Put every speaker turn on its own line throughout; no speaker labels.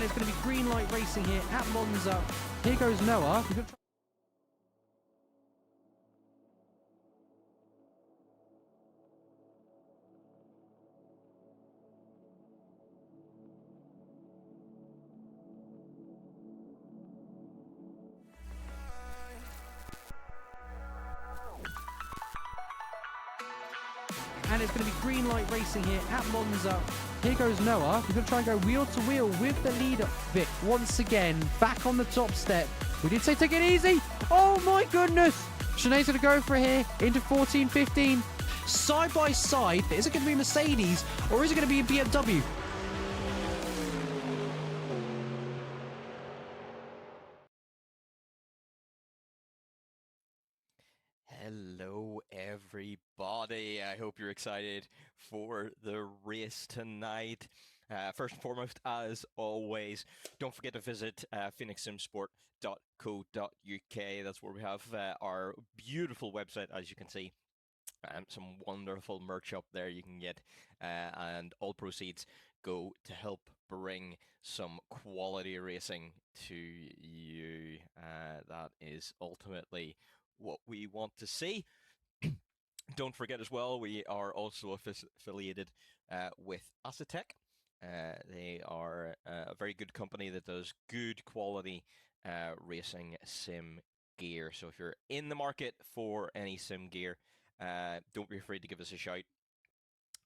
And it's going to be green light racing here at Monza. Here goes Noah. And it's going to be green light racing here at Monza. Here goes Noah. He's going to try and go wheel to wheel with the leader. Vic, once again, back on the top step. We did say take it easy. Oh my goodness. Sinead's going to go for it here into 14, 15. Side by side. Is it going to be Mercedes or is it going to be a BMW?
Hello everybody, I hope you're excited for the race tonight. First and foremost, as always, don't forget to visit phoenixsimsport.co.uk. That's where we have our beautiful website, as you can see. Some wonderful merch up there you can get, and all proceeds go to help bring some quality racing to you. That is ultimately what we want to see. Don't forget as well, we are also affiliated with Asetek. They are a very good company that does good quality racing sim gear. So if you're in the market for any sim gear, don't be afraid to give us a shout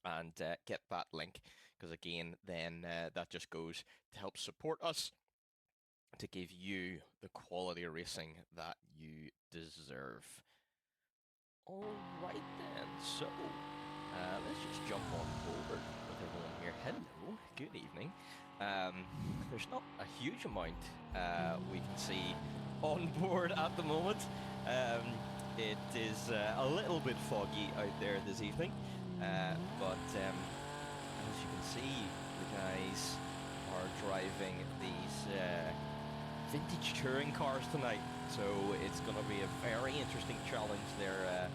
and get that link, because again, then that just goes to help support us to give you the quality racing that you deserve. All right then, so let's just jump on board with everyone here. Hello, good evening. There's not a huge amount we can see on board at the moment. It is a little bit foggy out there this evening, but as you can see, the guys are driving these vintage touring cars tonight, so it's going to be a very interesting challenge. They're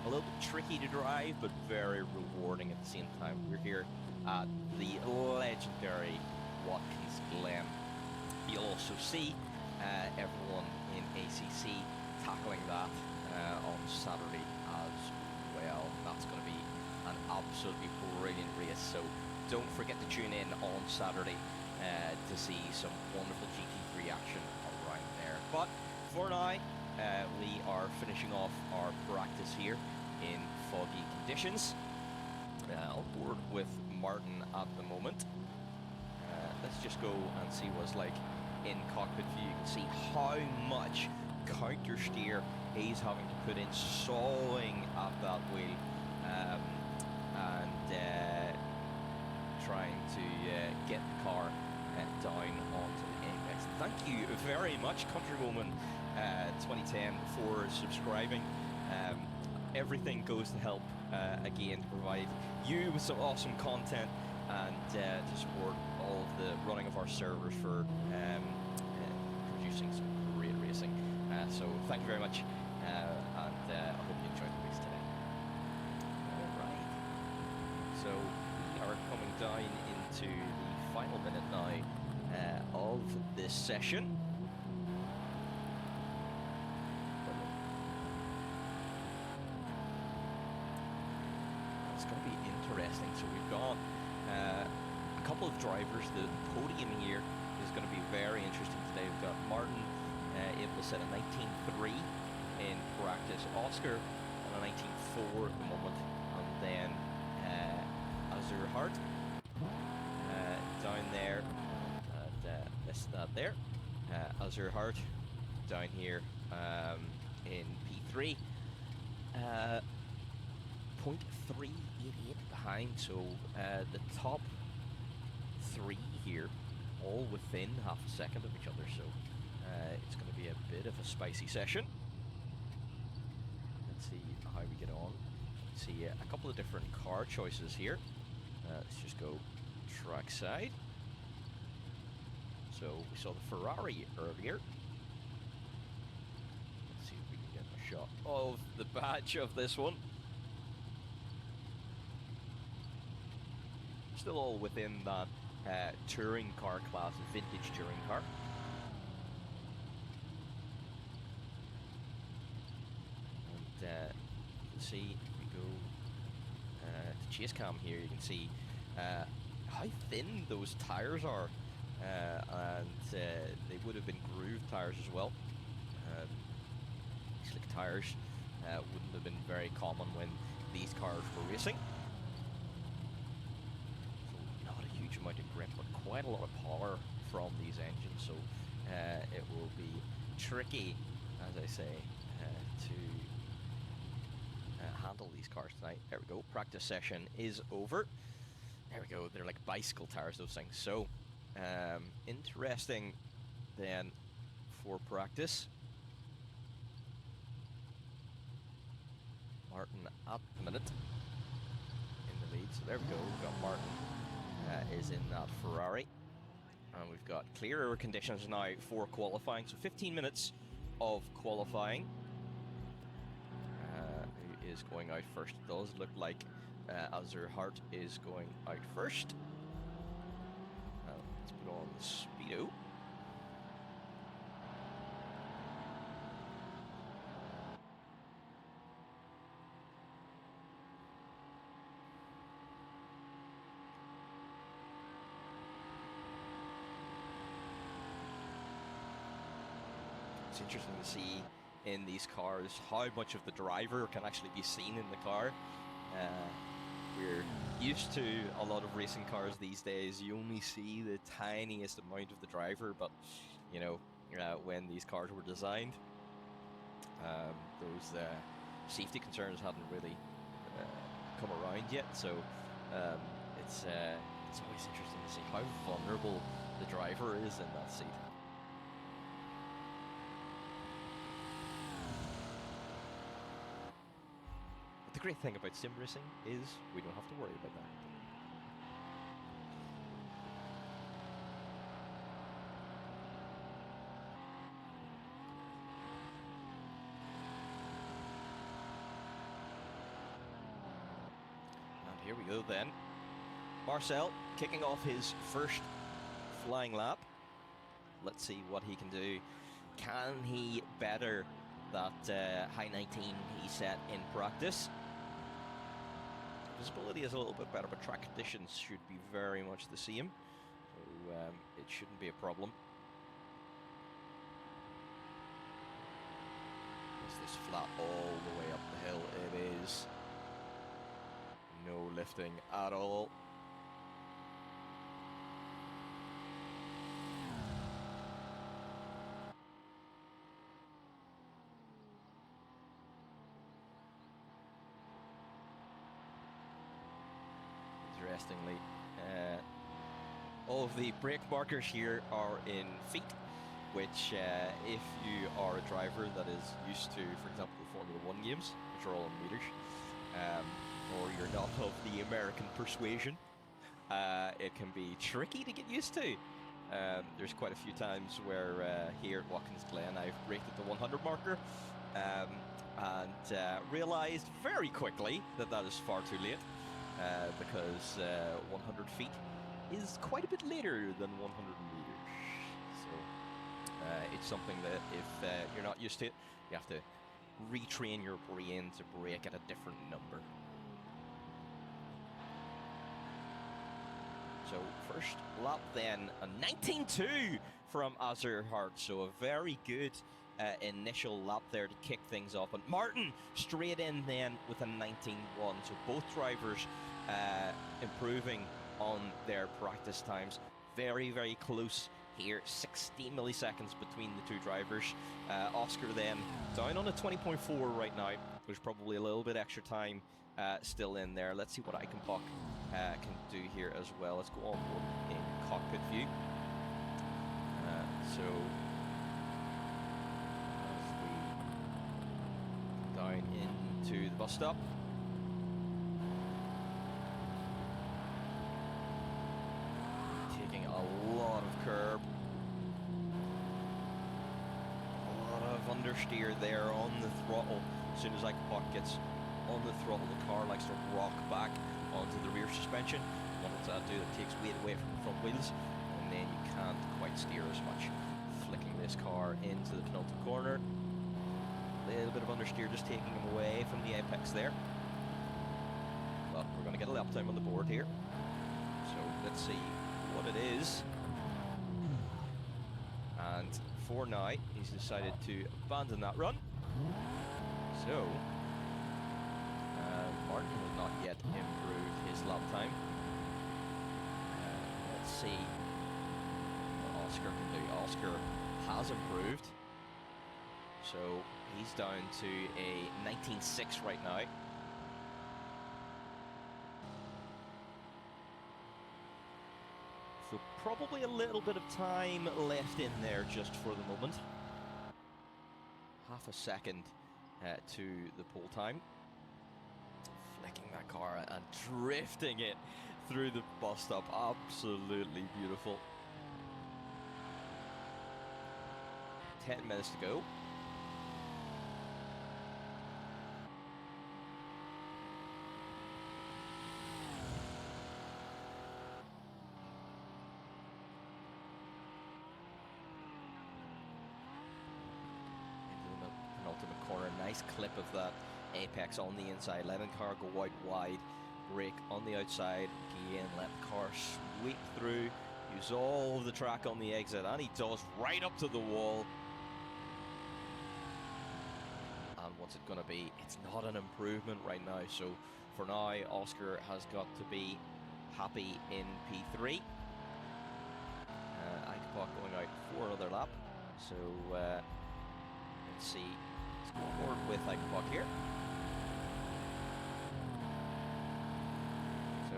a little bit tricky to drive, but very rewarding at the same time. We're here at the legendary Watkins Glen. You'll also see everyone in ACC tackling that on Saturday as well. That's going to be an absolutely brilliant race, so don't forget to tune in on Saturday to see some wonderful GT3 action around there. But for now, we are finishing off our practice here in foggy conditions. On board with Martin at the moment. Let's just go and see what it's like in cockpit view. You can see how much counter steer he's having to put in, sawing at that wheel, and trying to get the car down onto the apex. Thank you very much, Countrywoman 2010, for subscribing. Everything goes to help, again, to provide you with some awesome content and to support all of the running of our servers for producing some great racing. So thank you very much, and I hope you enjoyed the race today. Alright, so we are coming down into the final minute now of this session. It's going to be interesting. So we've got a couple of drivers. The podium here is going to be very interesting today. We've got Martin able to set a 19.3 in practice, Oscar on a 19.4 at the moment, and then Azur Hart down there, and missed that there. Azur Hart down here in P3. 0.388 behind, so the top three here all within half a second of each other, so it's going to be a bit of a spicy session. Let's see how we get on. See a couple of different car choices here. Let's just go trackside. So we saw the Ferrari earlier. Let's see if we can get a shot of the badge of this one. Still all within that touring car class, a vintage touring car. And you can see, if we go to chase cam here, you can see how thin those tires are, and they would have been grooved tires as well. Slick tires wouldn't have been very common when these cars were racing. So not a huge amount of grip, but quite a lot of power from these engines, so it will be tricky, as I say, to handle these cars tonight. There we go, practice session is over. There we go, they're like bicycle tires, those things. So, interesting then for practice. Martin at the minute in the lead, so there we go, we've got Martin is in that Ferrari. And we've got clearer conditions now for qualifying, so 15 minutes of qualifying. Who is going out first? It does look like Azerhart is going out first. Let's put on the speedo. It's interesting to see in these cars how much of the driver can actually be seen in the car. We're used to a lot of racing cars these days. You only see the tiniest amount of the driver, but you know, when these cars were designed, those safety concerns hadn't really come around yet. So it's always interesting to see how vulnerable the driver is in that seat. The great thing about sim racing is we don't have to worry about that. And here we go then. Marcel kicking off his first flying lap. Let's see what he can do. Can he better that high 19 he set in practice? Visibility is a little bit better, but track conditions should be very much the same, so it shouldn't be a problem. Is this flat all the way up the hill? It is. No lifting at all. Interestingly, all of the brake markers here are in feet, which if you are a driver that is used to, for example, the Formula 1 games, which are all in meters, or you're not of the American persuasion, it can be tricky to get used to. There's quite a few times where here at Watkins Glen I've braked at the 100 marker and realized very quickly that that is far too late. Because 100 feet is quite a bit later than 100 meters. So it's something that if you're not used to it, you have to retrain your brain to brake at a different number. So first lap then, a 19.2 from Azerhart, so a very good initial lap there to kick things off. And Martin straight in then with a 19.1, so both drivers improving on their practice times. Very, very close here, 60 milliseconds between the two drivers. Oscar then down on a 20.4 right now. There's probably a little bit extra time still in there. Let's see what Eichenbach can do here as well. Let's go on in cockpit view. So as we down into the bus stop. Taking a lot of curb. A lot of understeer there on the throttle. As soon as Eichenbach gets on the throttle, the car likes to rock back onto the rear suspension. one will do that takes weight away from the front wheels, and then you can't quite steer as much. Flicking this car into the penultimate corner. A little bit of understeer just taking him away from the apex there. But we're going to get a lap time on the board here. So let's see what it is. And for now, he's decided to abandon that run. So, Martin has not yet improved his lap time. Let's see what Oscar can do. Oscar has improved. So, he's down to a 19.6 right now. So probably a little bit of time left in there just for the moment. Half a second to the pole time. Flicking that car and drifting it through the bus stop. Absolutely beautiful. 10 minutes to go. Corner, nice clip of that apex on the inside, letting the car go out wide, brake on the outside, again let the car sweep through, use all of the track on the exit, and he does right up to the wall. And what's it going to be? It's not an improvement right now, so for now Oscar has got to be happy in P3. Icapop going out for another lap, so let's see. Forward with Icapop here. So,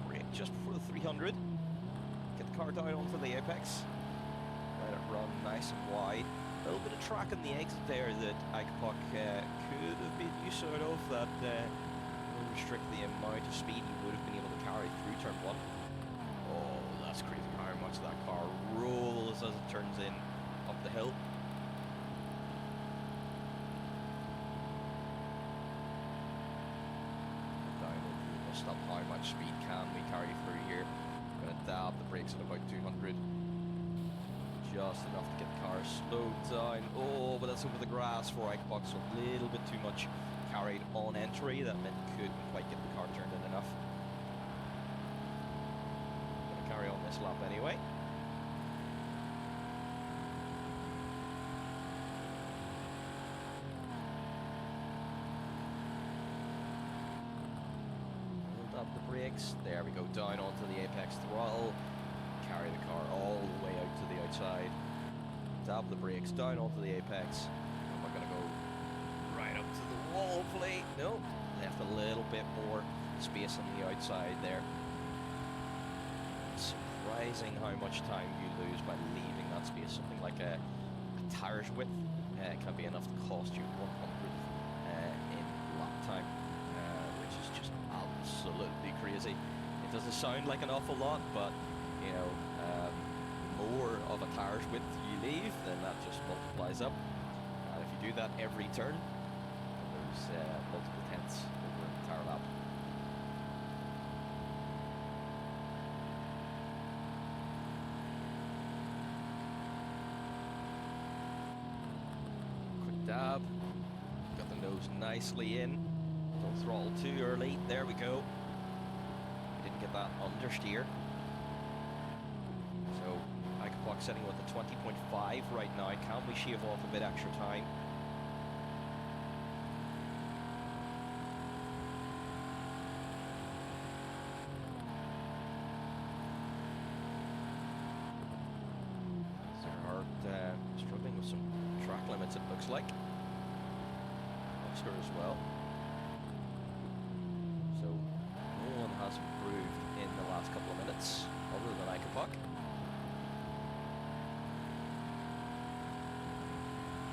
brake just before the 300. Get the car down onto the apex. Let it run nice and wide. A little bit of track on the exit there that Icapop could have been use out of. That will restrict the amount of speed he would have been able to carry through turn 1. Oh, that's crazy how much that car rolls as it turns in up the hill. Up how much speed can we carry through here. I'm going to dab the brakes at about 200. Just enough to get the car slowed down. Oh, but that's over the grass for Icapop, so a little bit too much carried on entry. That meant couldn't quite get the car turned in enough. I'm going to carry on this lap anyway. The brakes, there we go, down onto the apex throttle, carry the car all the way out to the outside, dab the brakes, down onto the apex. Am I going to go right up to the wall, hopefully? No, left a little bit more space on the outside there. It's surprising how much time you lose by leaving that space. Something like a tire's width can be enough to cost you 100 in lap time. Just absolutely crazy. It doesn't sound like an awful lot, but you know, the more of a tire's width you leave, then that just multiplies up. And if you do that every turn, there's multiple tenths over an entire lap. Quick dab. Got the nose nicely in. Don't throttle too early. There we go. Didn't get that understeer. So, Icapop sitting with a 20.5 right now. Can we shave off a bit extra time? Zerhardt struggling with some track limits, it looks like. Oscar as well. Has improved in the last couple of minutes, other than Icapop.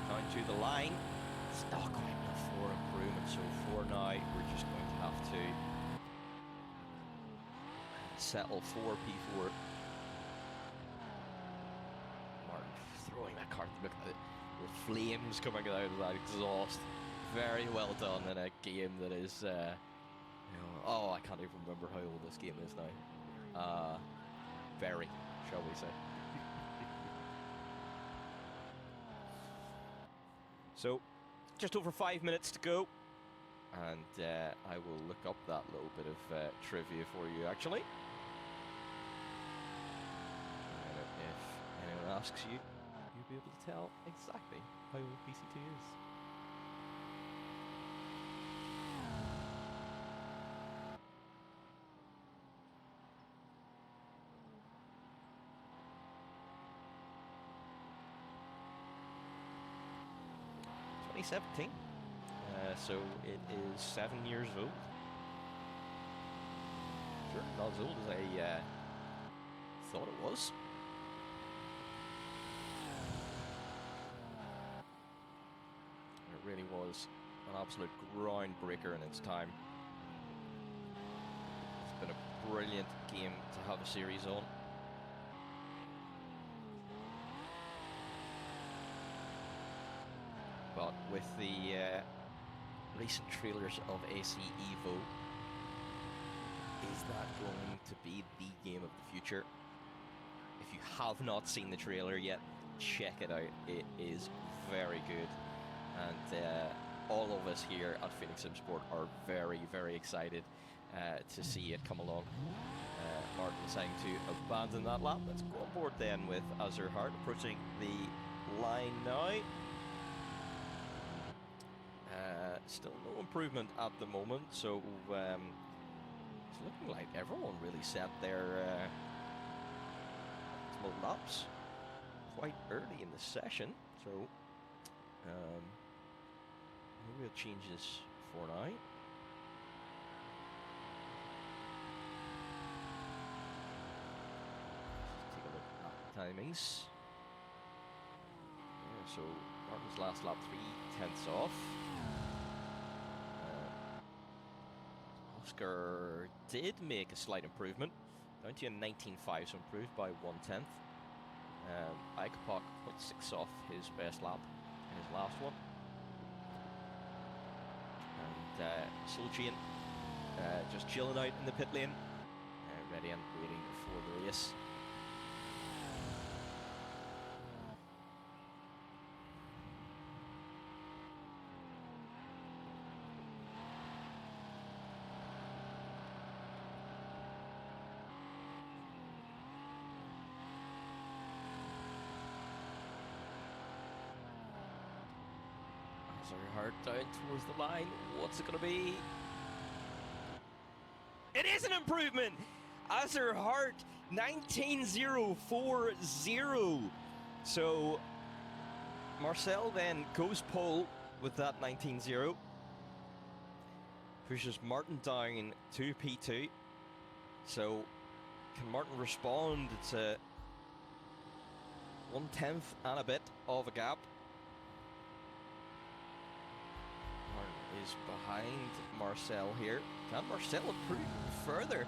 Down to the line. It's not quite enough for improvement, so for now we're just going to have to settle for P4. Martin throwing that car, look at it, with flames coming out of that exhaust. Very well done in a game that is oh, I can't even remember how old this game is now. Very, shall we say. So, just over 5 minutes to go. And I will look up that little bit of trivia for you, actually. And if anyone asks you, you'll be able to tell exactly how old PC2 is. So it is 7 years old. Sure, not as old as I thought it was. It really was an absolute groundbreaker in its time. It's been a brilliant game to have a series on. But with the recent trailers of AC Evo, is that going to be the game of the future? If you have not seen the trailer yet, check it out. It is very good. And all of us here at Phoenix Sim Sport are very, very excited to see it come along. Martin deciding to abandon that lap. Let's go on board then with Azure Heart approaching the line now. Still no improvement at the moment, so it's looking like everyone really set their optimal laps quite early in the session, so no real changes for now. Let's take a look at the timings. Yeah, so Martin's last lap 3/10 off. Oscar did make a slight improvement, down to a 19.5, so improved by 1/10. Icapok 0.6 off his best lap in his last one. And Solchian just chilling out in the pit lane, ready and waiting for the race. Hard down towards the line. What's it going to be? It is an improvement! Azure Heart 19.040. So Marcel then goes pole with that 19.0. Pushes Martin down to P2. So can Martin respond? It's a 1/10 and a bit of a gap. Is behind Marcel here. Can Marcel improve further?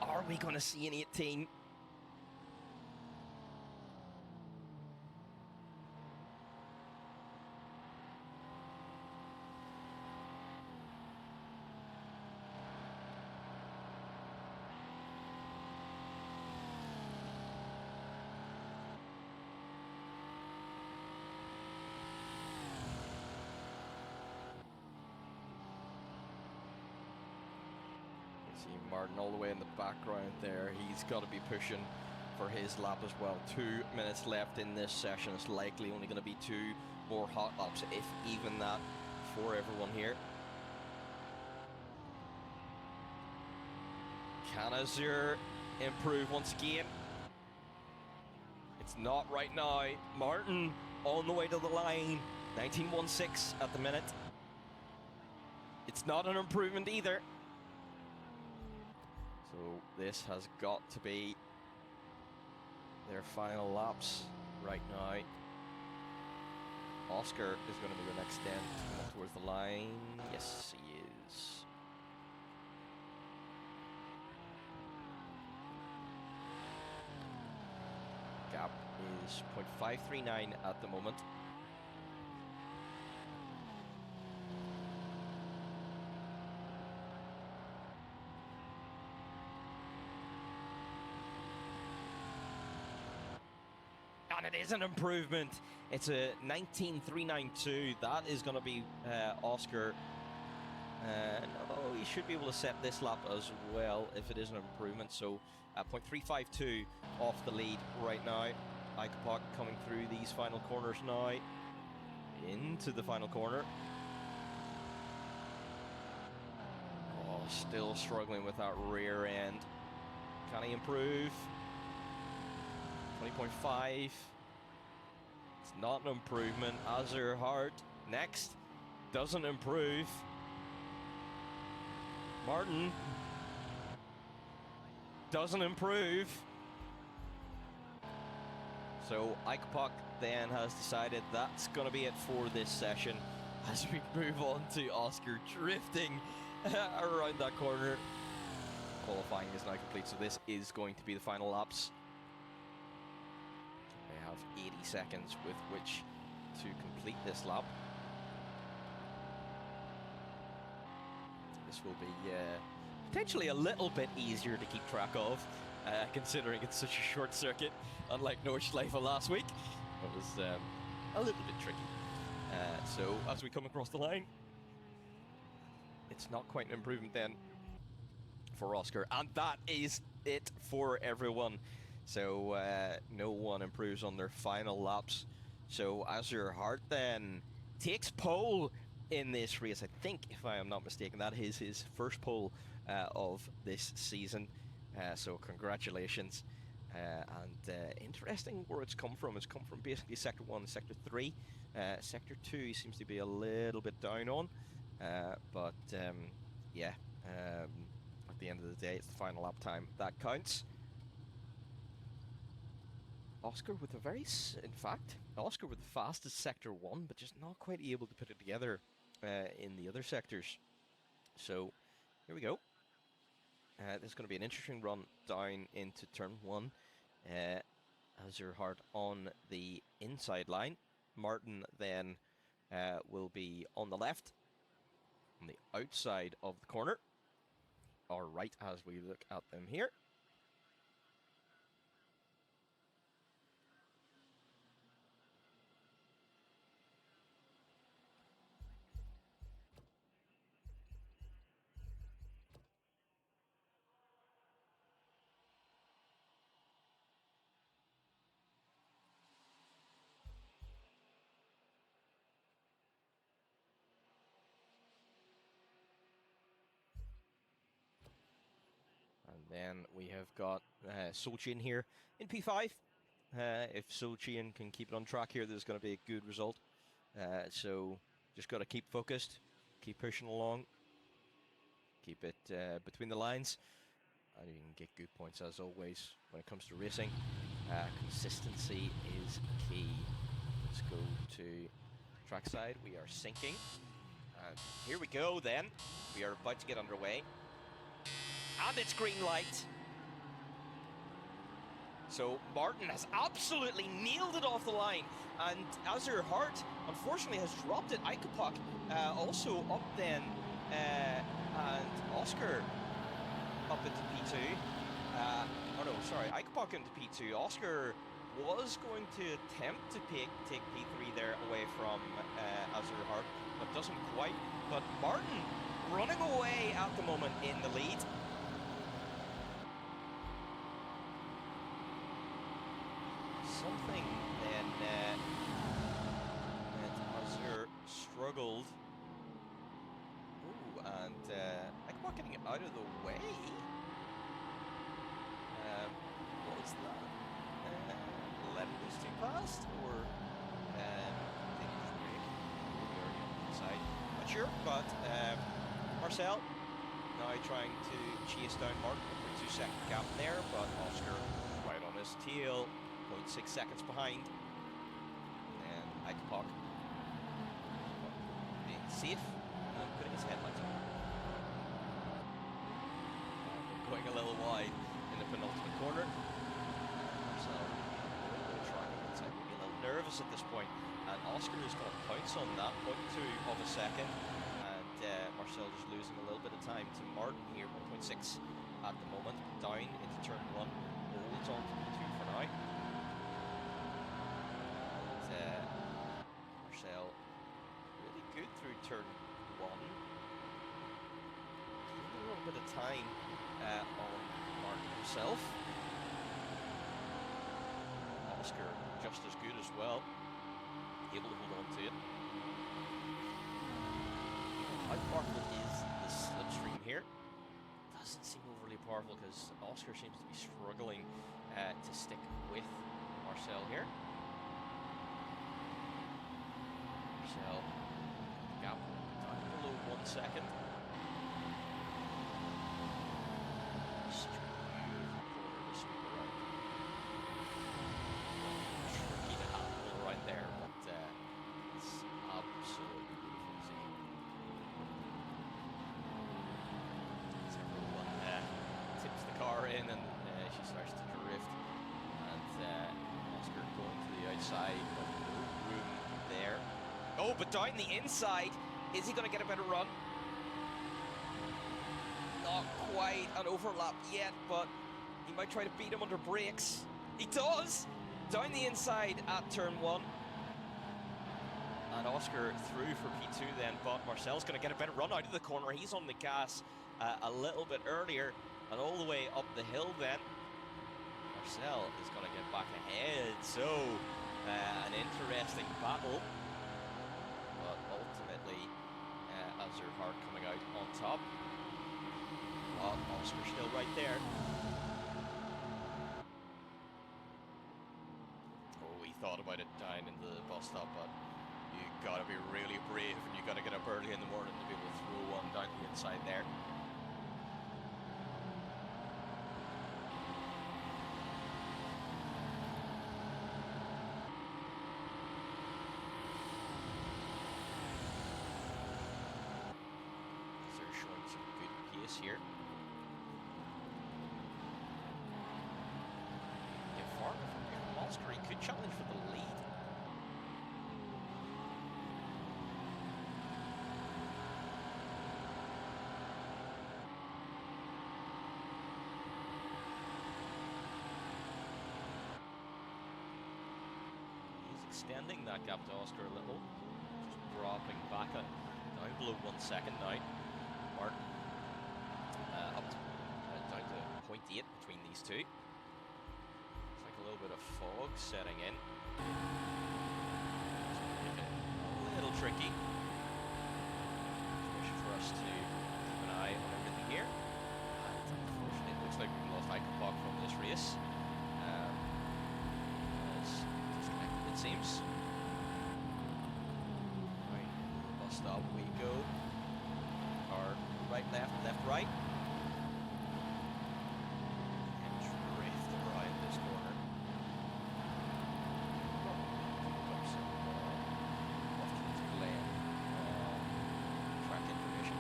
Are we going to see an 18? See Martin all the way in the background there. He's got to be pushing for his lap as well. 2 minutes left in this session. It's likely only going to be 2 more hot laps, if even that, for everyone here. Can Azure improve once again? It's not right now. Martin on the way to the line. 19.16 at the minute. It's not an improvement either. So this has got to be their final laps right now. Oscar is going to be the next then to come up towards the line. Yes, he is. Gap is 0.539 at the moment. And it is an improvement. It's a 19.392. That is going to be Oscar. No, he should be able to set this lap as well if it is an improvement. So 0.352 off the lead right now. Asetek coming through these final corners now. Into the final corner. Oh, still struggling with that rear end. Can he improve? 20.5. It's not an improvement. Azerhart next. Doesn't improve. Martin. Doesn't improve. So Asetek then has decided that's going to be it for this session as we move on to Oscar drifting around that corner. Qualifying is now complete, so this is going to be the final laps. They have 80 seconds with which to complete this lap. This will be potentially a little bit easier to keep track of, considering it's such a short circuit, unlike Nordschleife last week. It was a little bit tricky. So as we come across the line, it's not quite an improvement then for Oscar, and that is it for everyone. So no one improves on their final laps. So Azerhart then takes pole in this race. I think, if I am not mistaken, that is his first pole of this season. So congratulations. And interesting where it's come from. It's come from basically Sector 1 and Sector 3. Sector 2 seems to be a little bit down on. But yeah, at the end of the day, it's the final lap time that counts. Oscar with a in fact, Oscar with the fastest Sector 1, but just not quite able to put it together in the other sectors. So, here we go. This is going to be an interesting run down into Turn 1. Azerhart on the inside line. Martin then will be on the left, on the outside of the corner. Or right as we look at them here. Then we have got Solchian here in P5. If Solchian can keep it on track here, there's going to be a good result. So just got to keep focused, keep pushing along, keep it between the lines, and you can get good points as always when it comes to racing. Consistency is key. Let's go to trackside. We are sinking. And here we go then. We are about to get underway. And it's green light. So Martin has absolutely nailed it off the line. And Azerhart, unfortunately, has dropped it. Asetek also up then. And Oscar up into P2. Oh no, sorry, Asetek into P2. Oscar was going to attempt to take P3 there away from Azerhart, but doesn't quite. But Martin running away at the moment in the lead. Something then that Azur struggled. Ooh, and Asetek getting it out of the way. What was that? Letting these two past, or taking a break? We are on the inside. Not sure, but Marcel now trying to chase down Martin with a 2-second gap there, but Oscar right on his tail. 0.6 seconds behind. And Asetek being safe and putting his headlights on. Going a little wide in the penultimate corner. So trying inside, maybe a little nervous at this point. And Oscar is going to pounce on that 0.2 of a second. And Marcel just losing a little bit of time to Martin here, 1.6 at the moment. Down into turn 1. Holds on to P2 for now. through turn 1. A little bit of time on Martin himself. Oscar just as good as well, able to hold on to it. How powerful is the slipstream here? Doesn't seem overly powerful because Oscar seems to be struggling to stick with Marcel here. Marcel, gap down below 1 second. Such a beautiful corner to sweep around. Tricky to handle right there, but it's absolutely beautiful to see. As everyone tips the car in and she starts to drift, and Oscar going to the outside, but no room there. Oh, but down the inside, is he going to get a better run? Not quite an overlap yet, but he might try to beat him under brakes. He does! Down the inside at turn 1. And Oscar through for P2 then, but Marcel's going to get a better run out of the corner. He's on the gas a little bit earlier, and all the way up the hill then. Marcel is going to get back ahead, so an interesting battle. But ultimately, Azurheart coming out on top. But Oscar still right there. Oh, he thought about it down in the bus stop, but you gotta be really brave and you gotta get up early in the morning to be able to throw one down the inside there. They're showing some good pace here. Get farther from here. Oscar, he could challenge for the lead. Extending that gap to Oscar a little, just dropping back down below 1 second now. Martin up to, down to 0.8 between these two. It's like a little bit of fog setting in. A little tricky. Situation for us to keep an eye on everything here. And unfortunately, it looks like we've lost Icopog from this race. It seems. Right, bus stop we go. Car right, left, left, right. And drift around this corner. Watkins, Glen. Track information.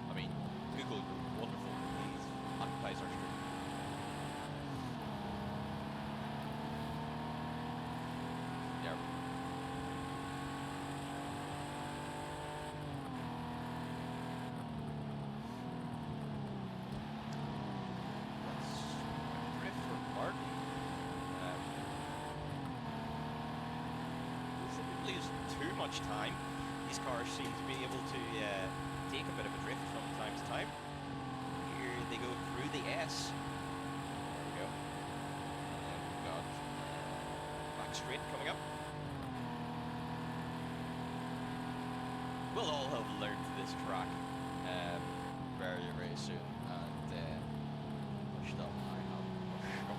I mean, Google, wonderful. Please occupies our street. There. Let's drift for Martin. Shouldn't lose too much time. These cars seem to be able to take a bit of a drift from time to time. Here they go through the S. There we go. And then we've got back straight coming up. We'll all have learned this track very, very soon. And pushed up. I have pushed up.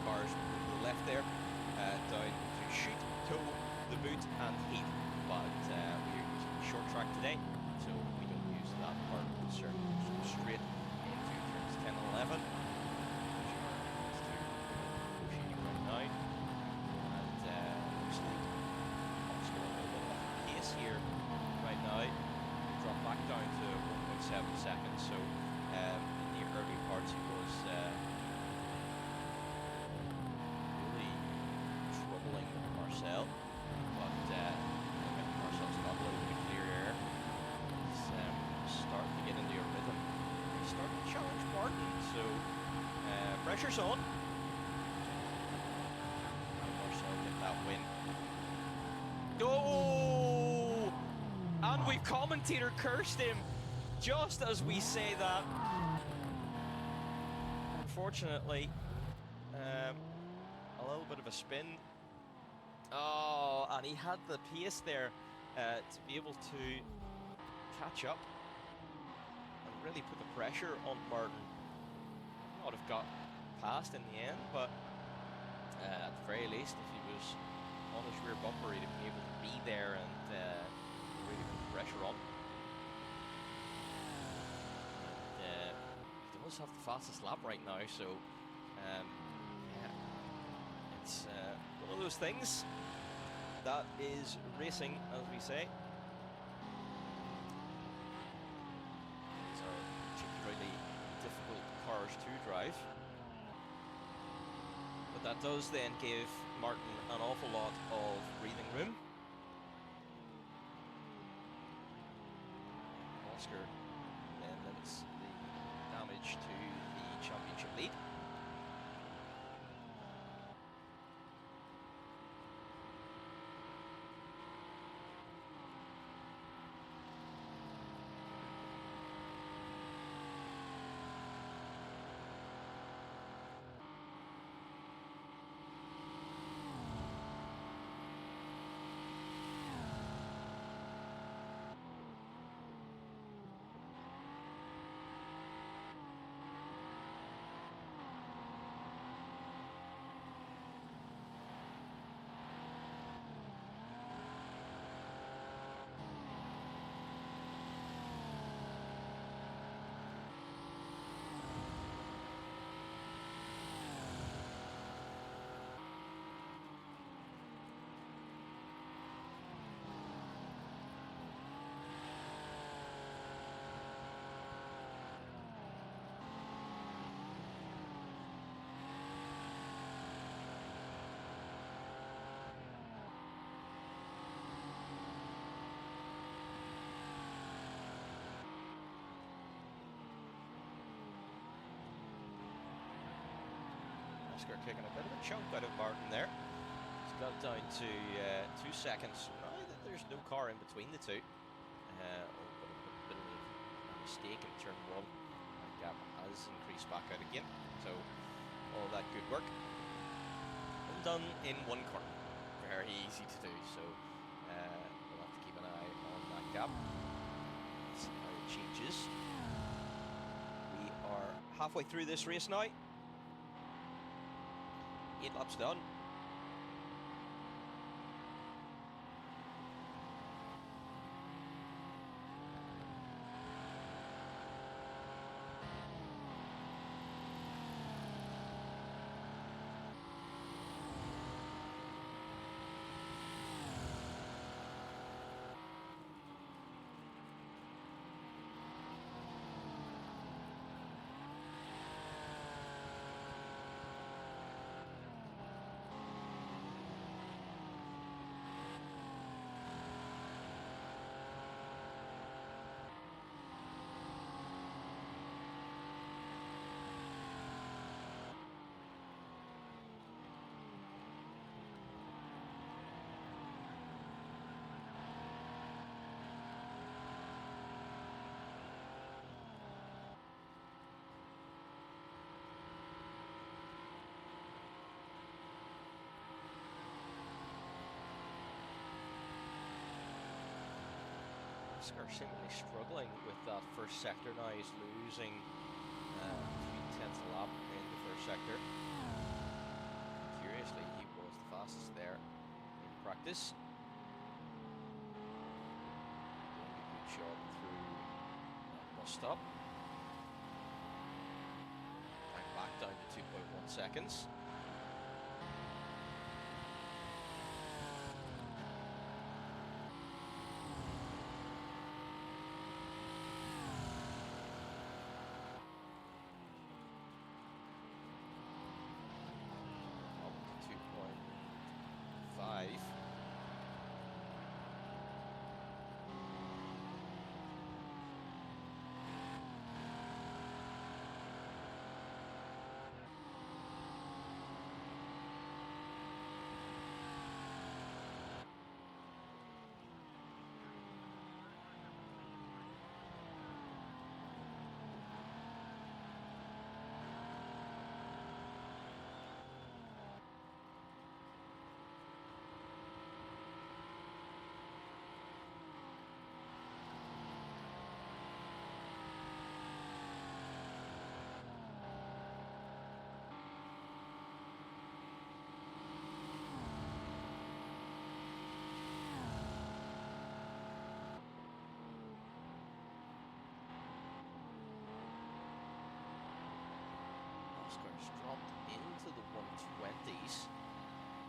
Cars to the left there, down to shoot, tow, the boot and heat, but we're using short track today, so we don't use that part of the circuit. So straight into turns 10 and 11, which are next to right now, and looks like Oscar a little bit off the pace here right now. Drop back down to 1.7 seconds. So in the early parts, he was really troubling Marcel, but Marcel's got a little bit of clear air. He's starting to get into a rhythm. He's starting to challenge Martin, so pressure's on. Marcel get that win. Oh! And we've commentator cursed him just as we say that. Unfortunately, a little bit of a spin. Oh, and he had the pace there to be able to catch up and really put the pressure on Martin. Not have got past in the end, but at the very least, if he was on his rear bumper, he'd have been able to be there and really put the pressure on. And, he does have the fastest lap right now, so yeah, it's one of those things. That is racing, as we say. These are particularly difficult cars to drive. But that does then give Martin an awful lot of breathing room. Oscar then limits the damage to the championship lead. Oscar taking a bit of a chunk out of Martin there. He's got it down to 2 seconds. Now that there's no car in between the two. A bit of a mistake in turn 1. The gap has increased back out again. So all that good work done in one corner. Very easy to do. So we'll have to keep an eye on that gap. See how it changes. We are halfway through this race now. 8 laps done. Oscar seemingly struggling with that first sector now. He's losing a few tenths a lap in the first sector. Curiously, he was the fastest there in practice. Doing a good job through that bus stop. Back down to 2.1 seconds. into the 120s.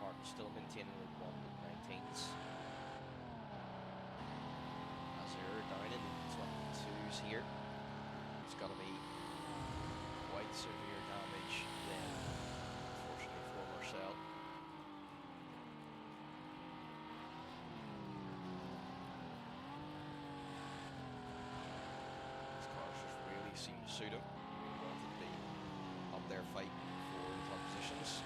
Martin still maintaining the 119s. Azure down into the 22s here. It's got to be quite severe damage then, unfortunately for Marcel. These cars just really seem to suit him. He really wanted to be up there fighting for the top positions.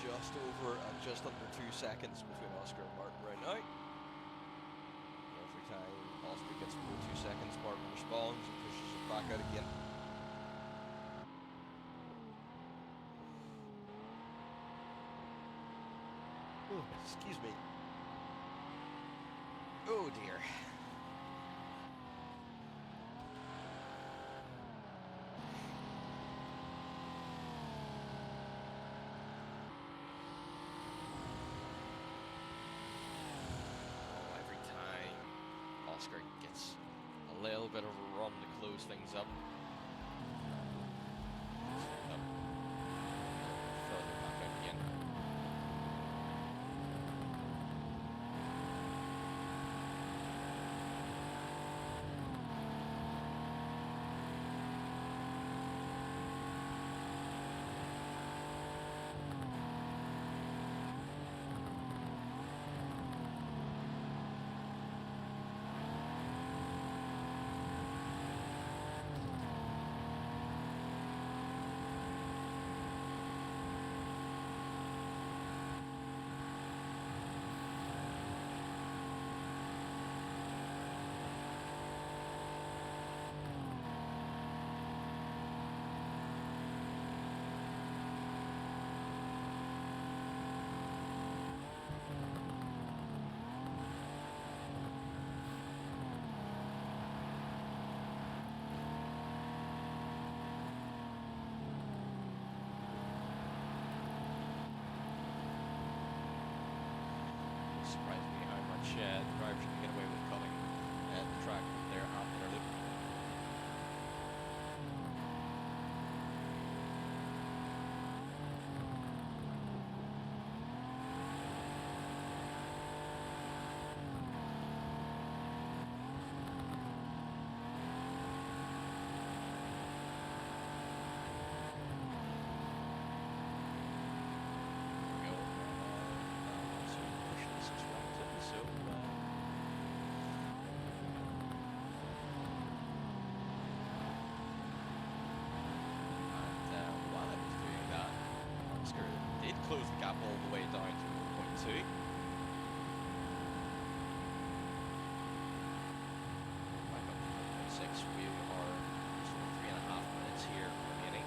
Just over and just under 2 seconds between Oscar and Martin right now. Every time Oscar gets below 2 seconds, Martin responds and pushes it back out again. Oh, excuse me. Oh dear. Oscar gets a little bit of a run to close things up. Further back out again. Surprised me how much the drivers can get away with cutting the track there at interloop. Close the gap all the way down to 1.2. Back up to 1.6. We are just 3.5 minutes here remaining.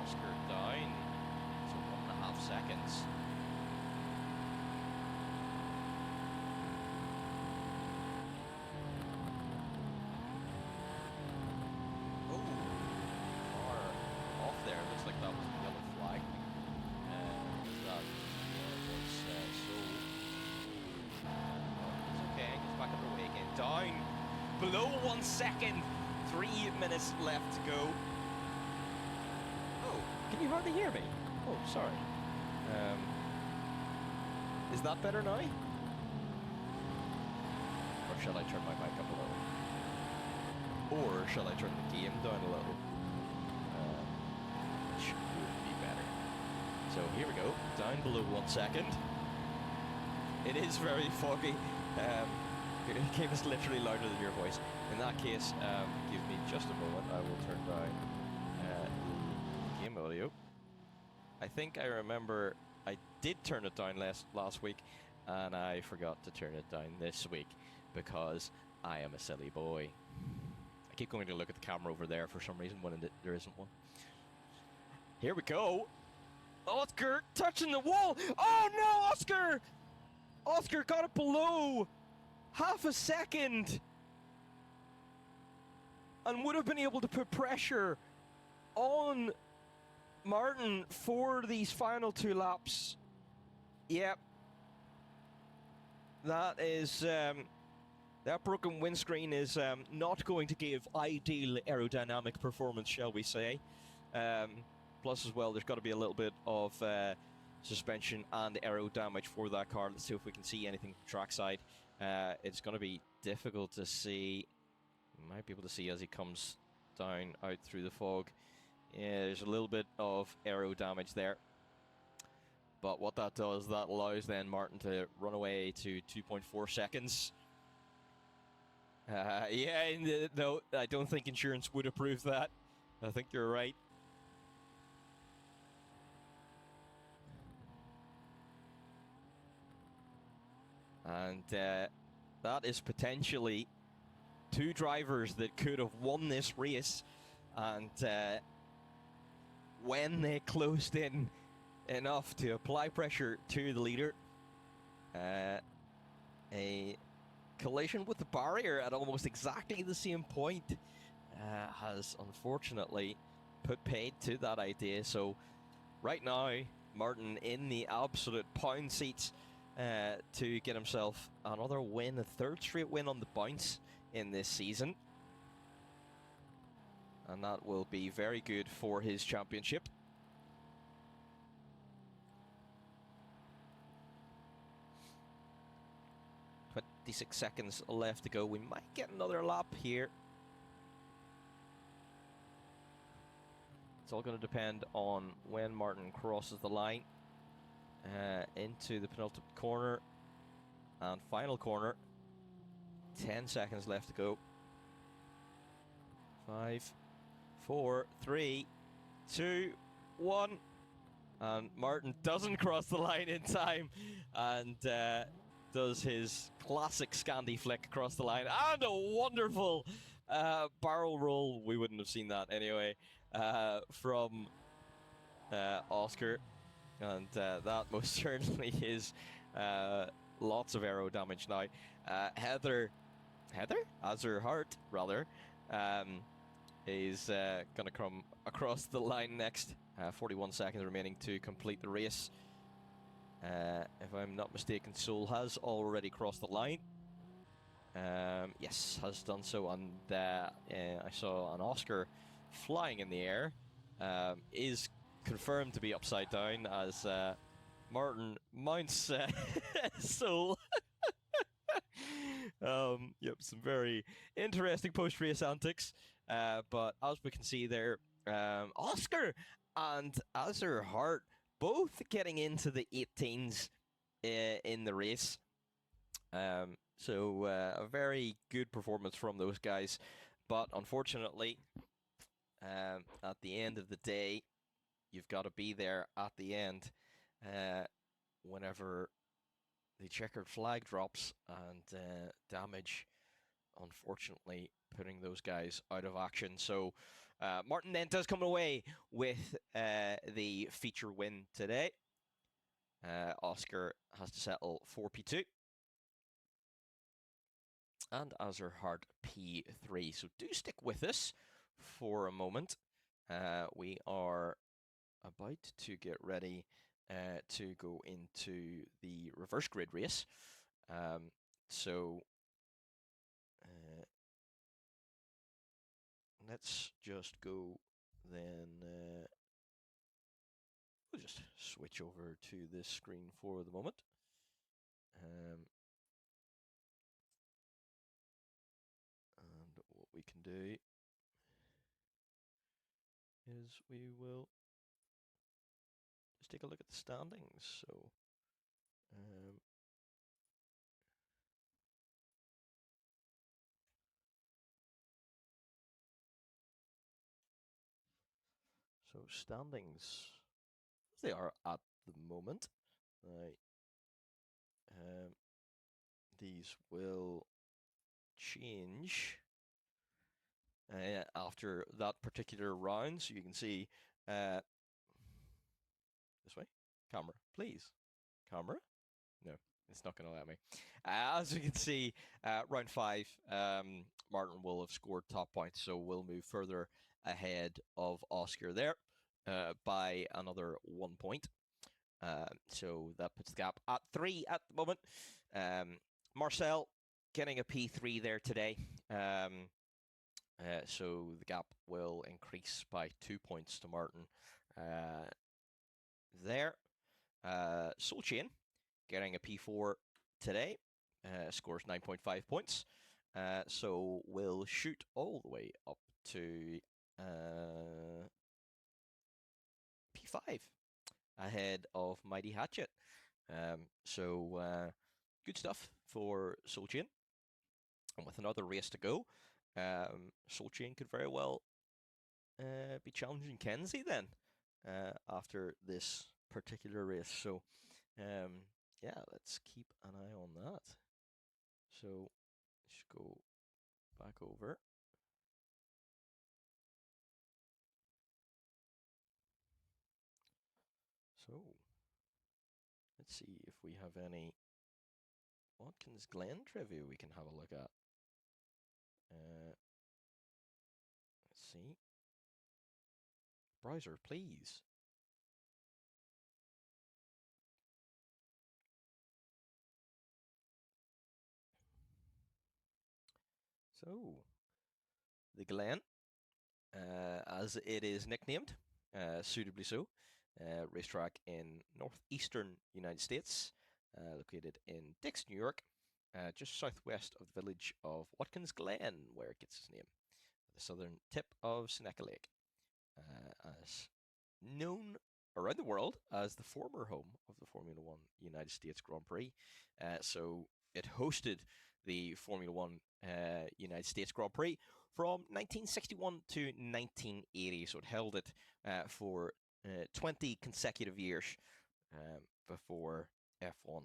Oscar down to 1.5 seconds. Oh, car off there. Looks like that was a yellow flag. Back underway again, down below 1 second, 3 minutes left to go. Oh, can you hardly hear me? Oh, sorry. Is that better now? Or shall I turn my mic up a little? Or shall I turn the game down a little? Which would be better. So here we go, down below 1 second. It is very foggy. It came as literally louder than your voice. In that case, give me just a moment. I will turn down the game audio. I think I remember I did turn it down last week, and I forgot to turn it down this week because I am a silly boy. I keep going to look at the camera over there for some reason when there isn't one. Here we go. Oscar touching the wall. Oh no, Oscar! Oscar got it below half a second and would have been able to put pressure on Martin for these final 2 laps. Yep. That is, that broken windscreen is not going to give ideal aerodynamic performance, shall we say. Plus as well, there's got to be a little bit of suspension and aero damage for that car. Let's see if we can see anything from trackside. It's going to be difficult to see. You might be able to see as he comes down out through the fog. Yeah, there's a little bit of aero damage there. But what that does, that allows then Martin to run away to 2.4 seconds. Yeah, no, I don't think insurance would approve that. I think you're right. And that is potentially 2 drivers that could have won this race. And when they closed in enough to apply pressure to the leader, a collision with the barrier at almost exactly the same point has unfortunately put paid to that idea. So right now, Martin in the absolute pound seats to get himself another win, a 3rd straight win on the bounce in this season. And that will be very good for his championship. .26 seconds left to go. We might get another lap here. It's all going to depend on when Martin crosses the line into the penultimate corner and final corner. 10 seconds left to go. 5, 4, 3, 2, 1. And Martin doesn't cross the line in time and does his classic Scandi flick across the line. And a wonderful barrel roll. We wouldn't have seen that anyway from Oscar. And that most certainly is lots of aero damage now. Heather Azerhart, rather, is going to come across the line next. 41 seconds remaining to complete the race. If I'm not mistaken, Soul has already crossed the line. Yes, has done so, and I saw an Oscar flying in the air. Is confirmed to be upside down as Martin mounts Soul. Yep, some very interesting post-race antics. But as we can see there, Oscar and Azerhart both getting into the 18s in the race. So a very good performance from those guys. But unfortunately, at the end of the day, you've got to be there at the end whenever the checkered flag drops, and damage, unfortunately, putting those guys out of action. So Martin then does come away with the feature win today. Oscar has to settle for P2. And Azerhart P3. So do stick with us for a moment. We are about to get ready to go into the reverse grid race. So let's just go then. We'll just switch over to this screen for the moment. And what we can do is we will just take a look at the standings. So standings, as they are at the moment, right? These will change after that particular round. So you can see the This way. Camera, please. Camera? No, it's not going to let me. As you can see, round 5, Martin will have scored top points, so we'll move further ahead of Oscar there by another 1 point. So that puts the gap at 3 at the moment. Marcel getting a P3 there today. So the gap will increase by 2 points to Martin there. Soul Chain getting a P4 today. Scores 9.5 points. So we'll shoot all the way up to P5 ahead of Mighty Hatchet. So good stuff for Soul Chain. And with another race to go, Soul Chain could very well be challenging Kenzie then after this particular race. So yeah, let's keep an eye on that. So let's go back over. So let's see if we have any Watkins Glen trivia we can have a look at. Let's see. Browser, please. So, the Glen, as it is nicknamed, suitably so, racetrack in northeastern United States, located in Dix, New York, just southwest of the village of Watkins Glen, where it gets its name, the southern tip of Seneca Lake, as known around the world as the former home of the Formula One United States Grand Prix. So it hosted the Formula One United States Grand Prix from 1961 to 1980. So it held it for 20 consecutive years before F1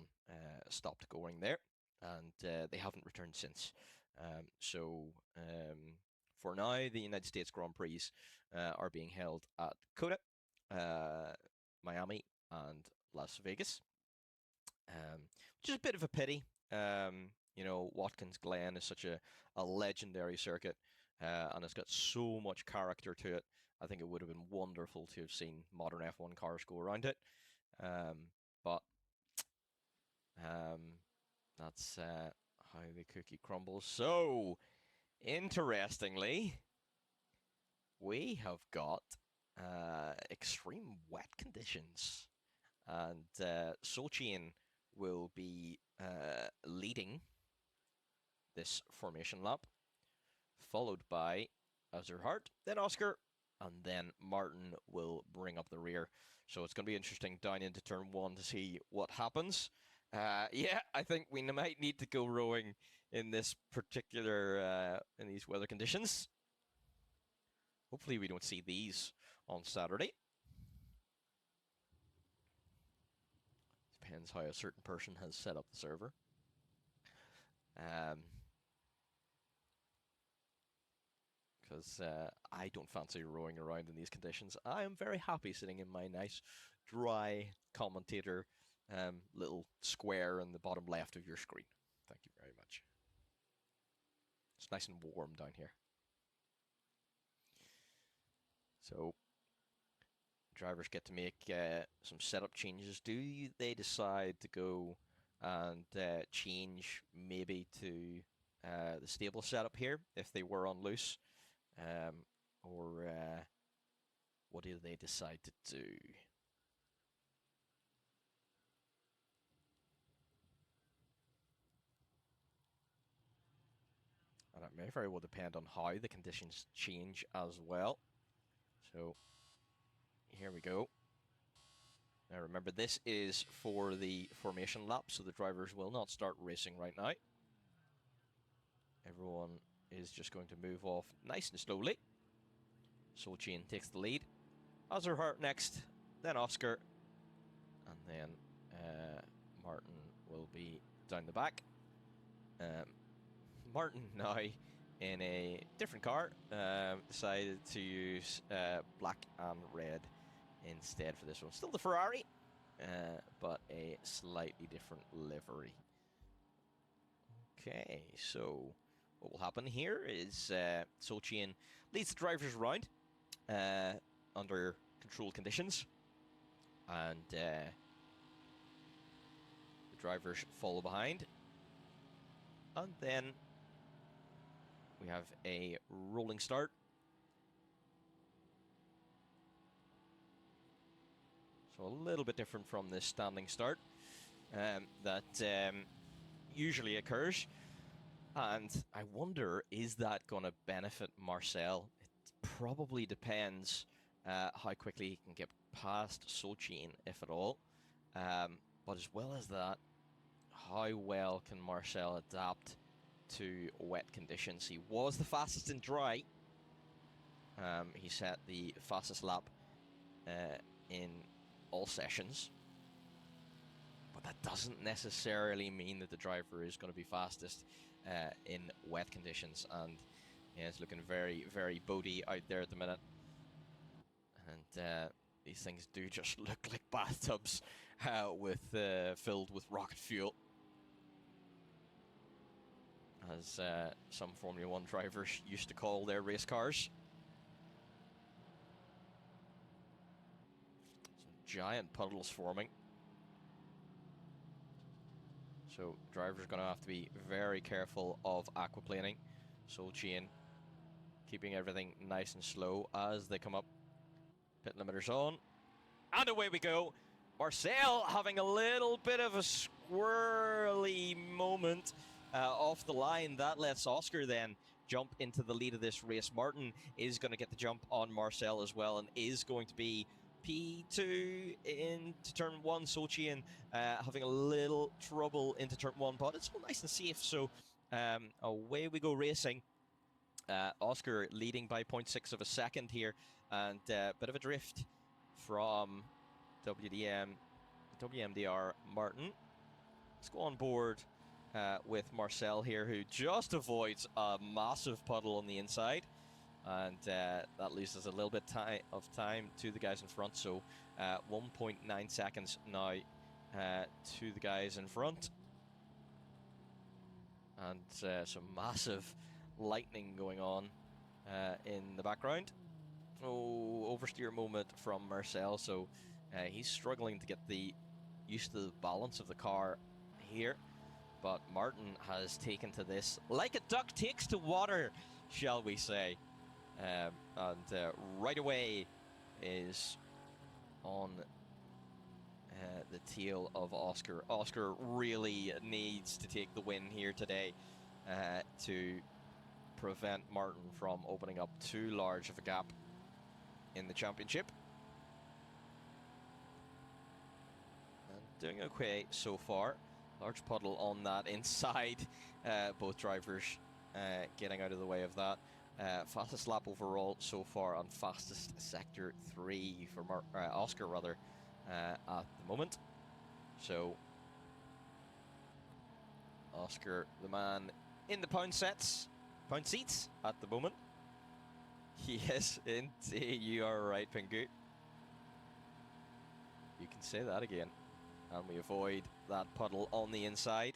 stopped going there, and they haven't returned since. So for now, the United States Grand Prix are being held at Coda, Miami, and Las Vegas, which is a bit of a pity. You know, Watkins Glen is such a legendary circuit, and it's got so much character to it. I think it would have been wonderful to have seen modern F1 cars go around it. But that's how the cookie crumbles. So, interestingly, we have got extreme wet conditions, and Soul Chain will be leading this formation lap, followed by Azurheart, then Oscar, and then Martin will bring up the rear. So it's going to be interesting down into turn 1 to see what happens. Yeah, I think we might need to go rowing in this particular, in these weather conditions. Hopefully we don't see these on Saturday. Depends how a certain person has set up the server. Because I don't fancy rowing around in these conditions. I am very happy sitting in my nice, dry commentator little square in the bottom left of your screen. Thank you very much. It's nice and warm down here. So, drivers get to make some setup changes. Do they decide to go and change maybe to the stable setup here if they were on loose? Or what do they decide to do? And it may very well depend on how the conditions change as well. So here we go. Now remember, this is for the formation lap, so the drivers will not start racing right now. Everyone is just going to move off nice and slowly. Soul Chain takes the lead. Azurheart next, then Oscar, and then Martin will be down the back. Martin now in a different car, decided to use black and red instead for this one. Still the Ferrari, but a slightly different livery. Okay, so what will happen here is Solchian leads the drivers around under controlled conditions, and the drivers follow behind, and then we have a rolling start. So a little bit different from this standing start that usually occurs. And I wonder, is that going to benefit Marcel? It probably depends how quickly he can get past Solchian, if at all. But as well as that, how well can Marcel adapt to wet conditions? He was the fastest in dry. He set the fastest lap in all sessions, but that doesn't necessarily mean that the driver is going to be fastest in wet conditions, and yeah, it's looking very, very boaty out there at the minute, and these things do just look like bathtubs filled with rocket fuel, as some Formula 1 drivers used to call their race cars. Giant puddles forming. So drivers are going to have to be very careful of aquaplaning. Solchian keeping everything nice and slow as they come up. Pit limiters on. And away we go. Marcel having a little bit of a squirrely moment off the line. That lets Oscar then jump into the lead of this race. Martin is going to get the jump on Marcel as well, and is going to be P2 into turn 1. Solchian having a little trouble into turn 1, but it's all nice and safe. So away we go racing. Oscar leading by 0.6 of a second here, and a bit of a drift from WMDR Martin. Let's go on board with Marcel here, who just avoids a massive puddle on the inside. And that loses a little bit of time to the guys in front. So 1.9 seconds now to the guys in front. And some massive lightning going on in the background. Oh, oversteer moment from Marcel. So he's struggling to get used to the balance of the car here. But Martin has taken to this like a duck takes to water, shall we say. And right away is on the tail of Oscar. Oscar really needs to take the win here today to prevent Martin from opening up too large of a gap in the championship. And doing okay so far. Large puddle on that inside. Both drivers getting out of the way of that. Fastest lap overall so far on fastest sector 3 for Oscar rather at the moment. So Oscar, the man in the pound seats at the moment. Yes, indeed, you are right, Pingu. You can say that again. And we avoid that puddle on the inside.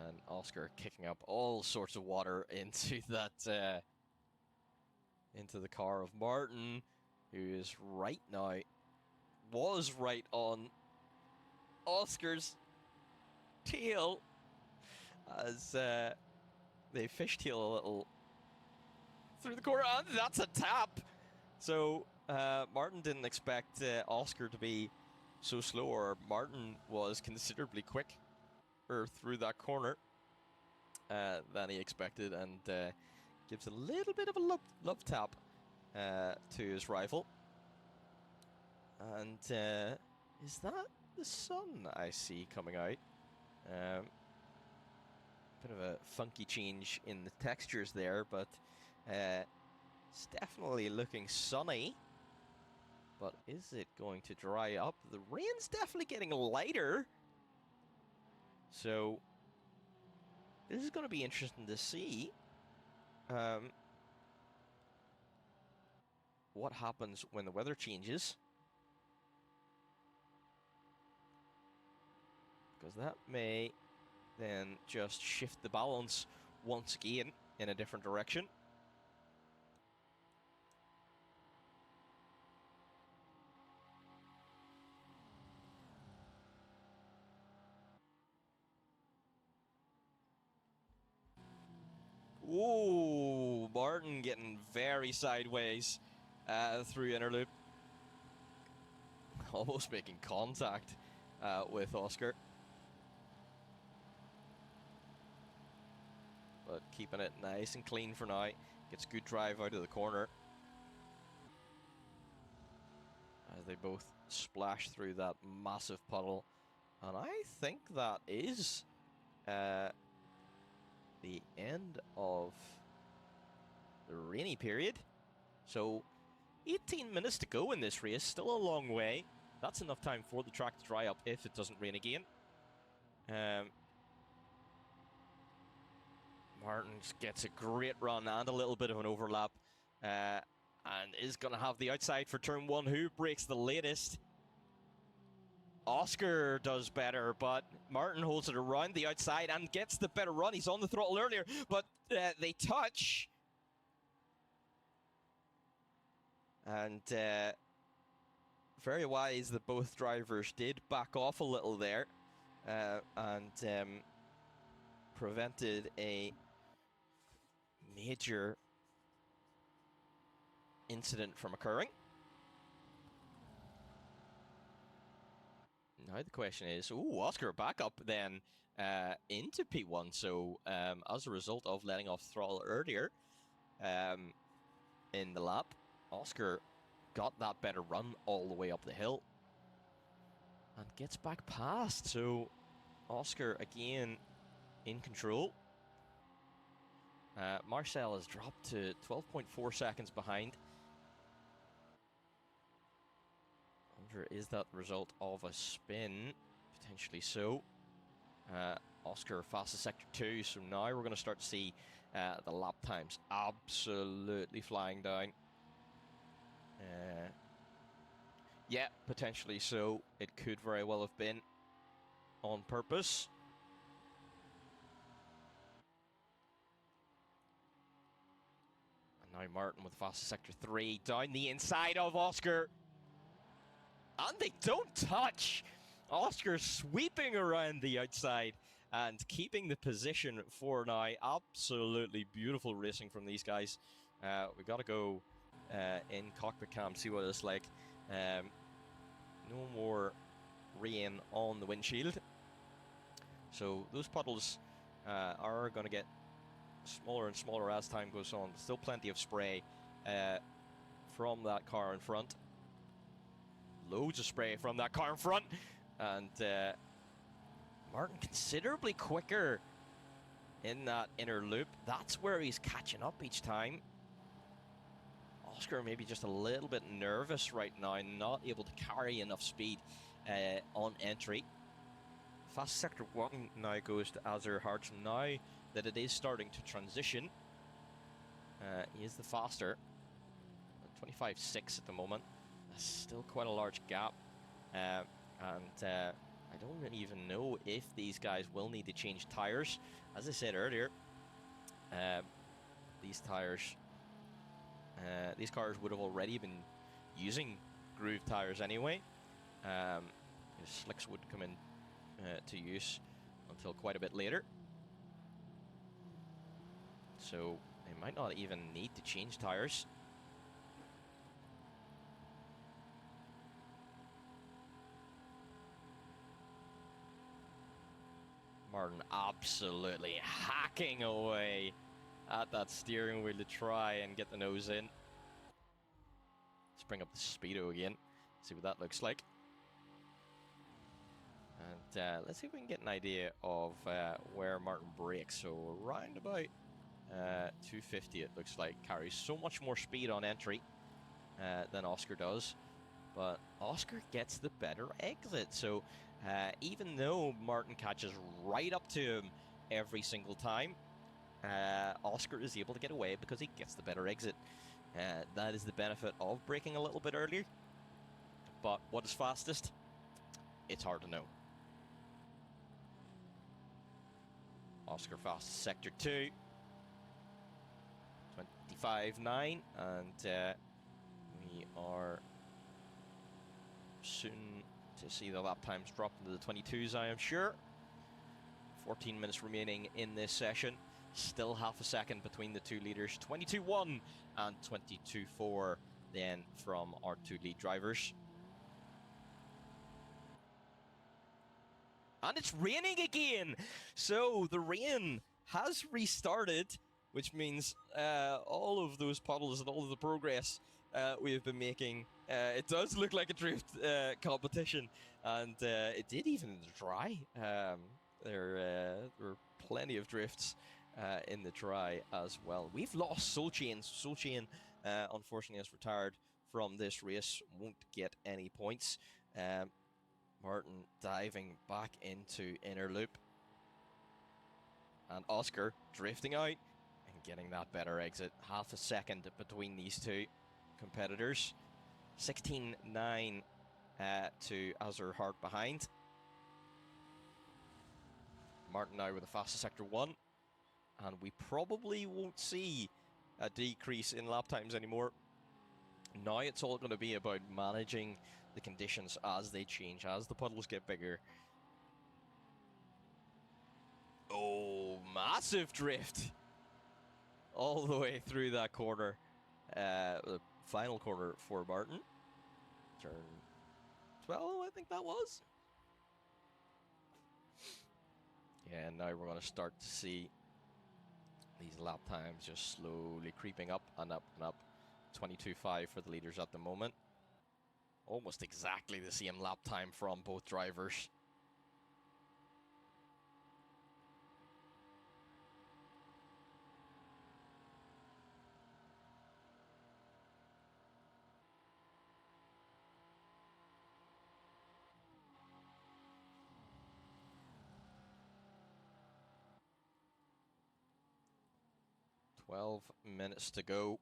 And Oscar kicking up all sorts of water into that, into the car of Martin, who is was right on Oscar's tail as they fishtail a little through the corner, and that's a tap. So Martin didn't expect Oscar to be so slow, or Martin was considerably quick through that corner than he expected, and gives a little bit of a love tap to his rival. And is that the sun I see coming out? Bit of a funky change in the textures there, but it's definitely looking sunny. But is it going to dry up? The rain's definitely getting lighter. So this is going to be interesting to see. what happens when the weather changes. Because that may then just shift the balance once again in a different direction. Ooh, Martin getting very sideways through inner loop. Almost making contact with Oscar. But keeping it nice and clean for now. Gets good drive out of the corner. As they both splash through that massive puddle. And I think that is the end of the rainy period. So 18 minutes to go in this race, still a long way. That's enough time for the track to dry up if it doesn't rain again. Martins gets a great run and a little bit of an overlap, and is going to have the outside for turn 1. Who breaks the latest? Oscar does better, but Martin holds it around the outside and gets the better run. He's on the throttle earlier, but they touch. And very wise that both drivers did back off a little there and prevented a major incident from occurring. Now the question is, ooh, Oscar back up then into P1. So as a result of letting off throttle earlier in the lap, Oscar got that better run all the way up the hill and gets back past. So Oscar again in control. Marcel has dropped to 12.4 seconds behind. I wonder, is that the result of a spin? Potentially so. Oscar fastest sector 2, so now we're going to start to see the lap times absolutely flying down. Yeah, potentially so. It could very well have been on purpose. And now Martin with fastest sector 3 down the inside of Oscar. And they don't touch. Oscar sweeping around the outside and keeping the position for now. Absolutely beautiful racing from these guys. We got to go in cockpit cam, see what it's like. No more rain on the windshield. So those puddles are going to get smaller and smaller as time goes on. Still plenty of spray from that car in front. Loads of spray from that car in front. And Martin considerably quicker in that inner loop. That's where he's catching up each time. Oscar maybe just a little bit nervous right now, not able to carry enough speed on entry. Fast sector 1 now goes to Azur Hartz. Now that it is starting to transition, he is the faster. 25.6 at the moment. That's still quite a large gap. And I don't even know if these guys will need to change tires. As I said earlier, these tires, these cars would have already been using groove tires anyway. Slicks would come in to use until quite a bit later. So they might not even need to change tires. Martin absolutely hacking away at that steering wheel to try and get the nose in. Let's bring up the speedo again, see what that looks like. And let's see if we can get an idea of where Martin brakes. So around about 250 it looks like. Carries so much more speed on entry than Oscar does. But Oscar gets the better exit. So even though Martin catches right up to him every single time, Oscar is able to get away because he gets the better exit. That is the benefit of braking a little bit earlier. But what is fastest? It's hard to know. Oscar fastest sector 2. 25.9, and we are soon to see the lap times drop into the 22s, I am sure. 14 minutes remaining in this session. Still half a second between the two leaders. 22.1 and 22.4 then from our two lead drivers. And it's raining again! So the rain has restarted, which means all of those puddles and all of the progress we have been making, it does look like a drift competition, and it did even in the dry. There were plenty of drifts in the dry as well. We've lost Soul Chain. Soul Chain, unfortunately, has retired from this race. Won't get any points. Martin diving back into inner loop. And Oscar drifting out and getting that better exit. Half a second between these two competitors. 16.9 to Azur Hart behind. Martin now with the fastest sector 1. And we probably won't see a decrease in lap times anymore. Now it's all going to be about managing the conditions as they change, as the puddles get bigger. Oh, massive drift! All the way through that corner. The final corner for Martin. Turn 12, I think that was. Yeah, and now we're going to start to see these lap times just slowly creeping up and up and up. 22.5 for the leaders at the moment. Almost exactly the same lap time from both drivers. "12 minutes to go."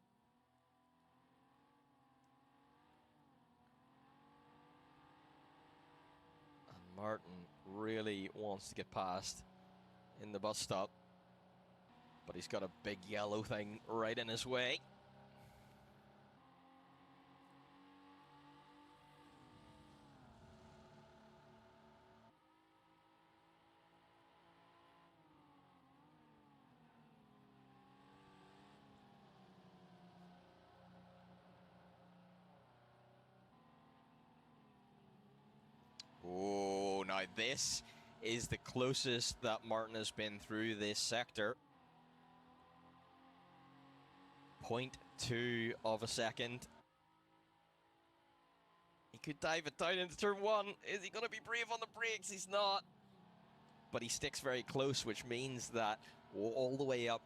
Martin really wants to get past in the bus stop, but he's got a big yellow thing right in his way. Oh, now this is the closest that Martin has been through this sector. 0.2 of a second. He could dive it down into turn 1. Is he going to be brave on the brakes? He's not. But he sticks very close, which means that all the way up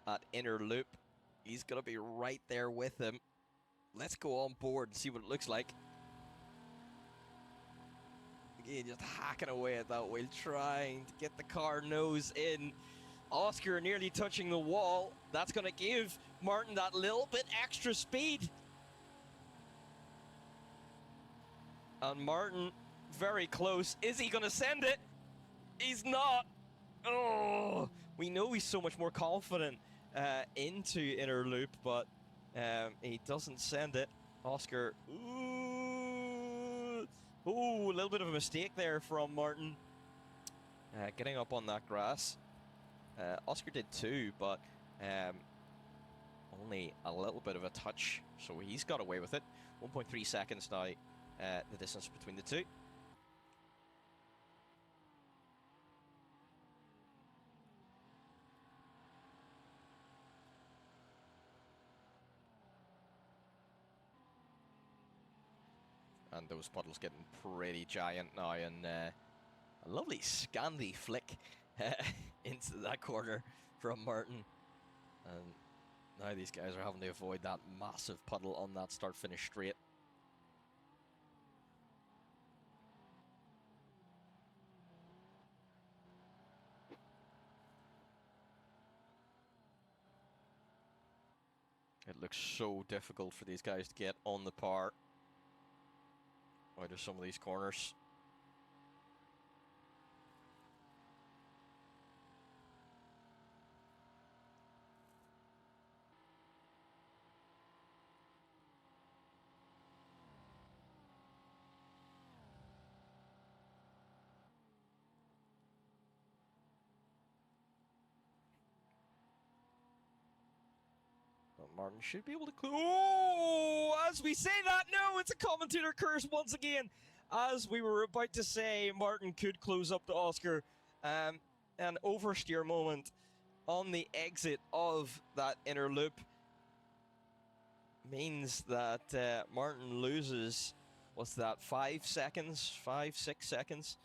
at inner loop, he's going to be right there with him. Let's go on board and see what it looks like. Again, just hacking away at that wheel, trying to get the car nose in. Oscar nearly touching the wall. That's going to give Martin that little bit extra speed. And Martin, very close. Is he going to send it? He's not. Oh, we know he's so much more confident into inner loop, but he doesn't send it. Oscar, ooh, a little bit of a mistake there from Martin. Getting up on that grass. Oscar did too, but only a little bit of a touch, so he's got away with it. 1.3 seconds now, the distance between the two. And those puddles getting pretty giant now, and a lovely Scandi flick into that corner from Martin. And now these guys are having to avoid that massive puddle on that start-finish straight. It looks so difficult for these guys to get on the par out of some of these corners. Martin should be able to Oh! As we say that, no, it's a commentator curse once again. As we were about to say, Martin could close up to Oscar. An oversteer moment on the exit of that inner loop means that Martin loses, what's that, 5 seconds, 6 seconds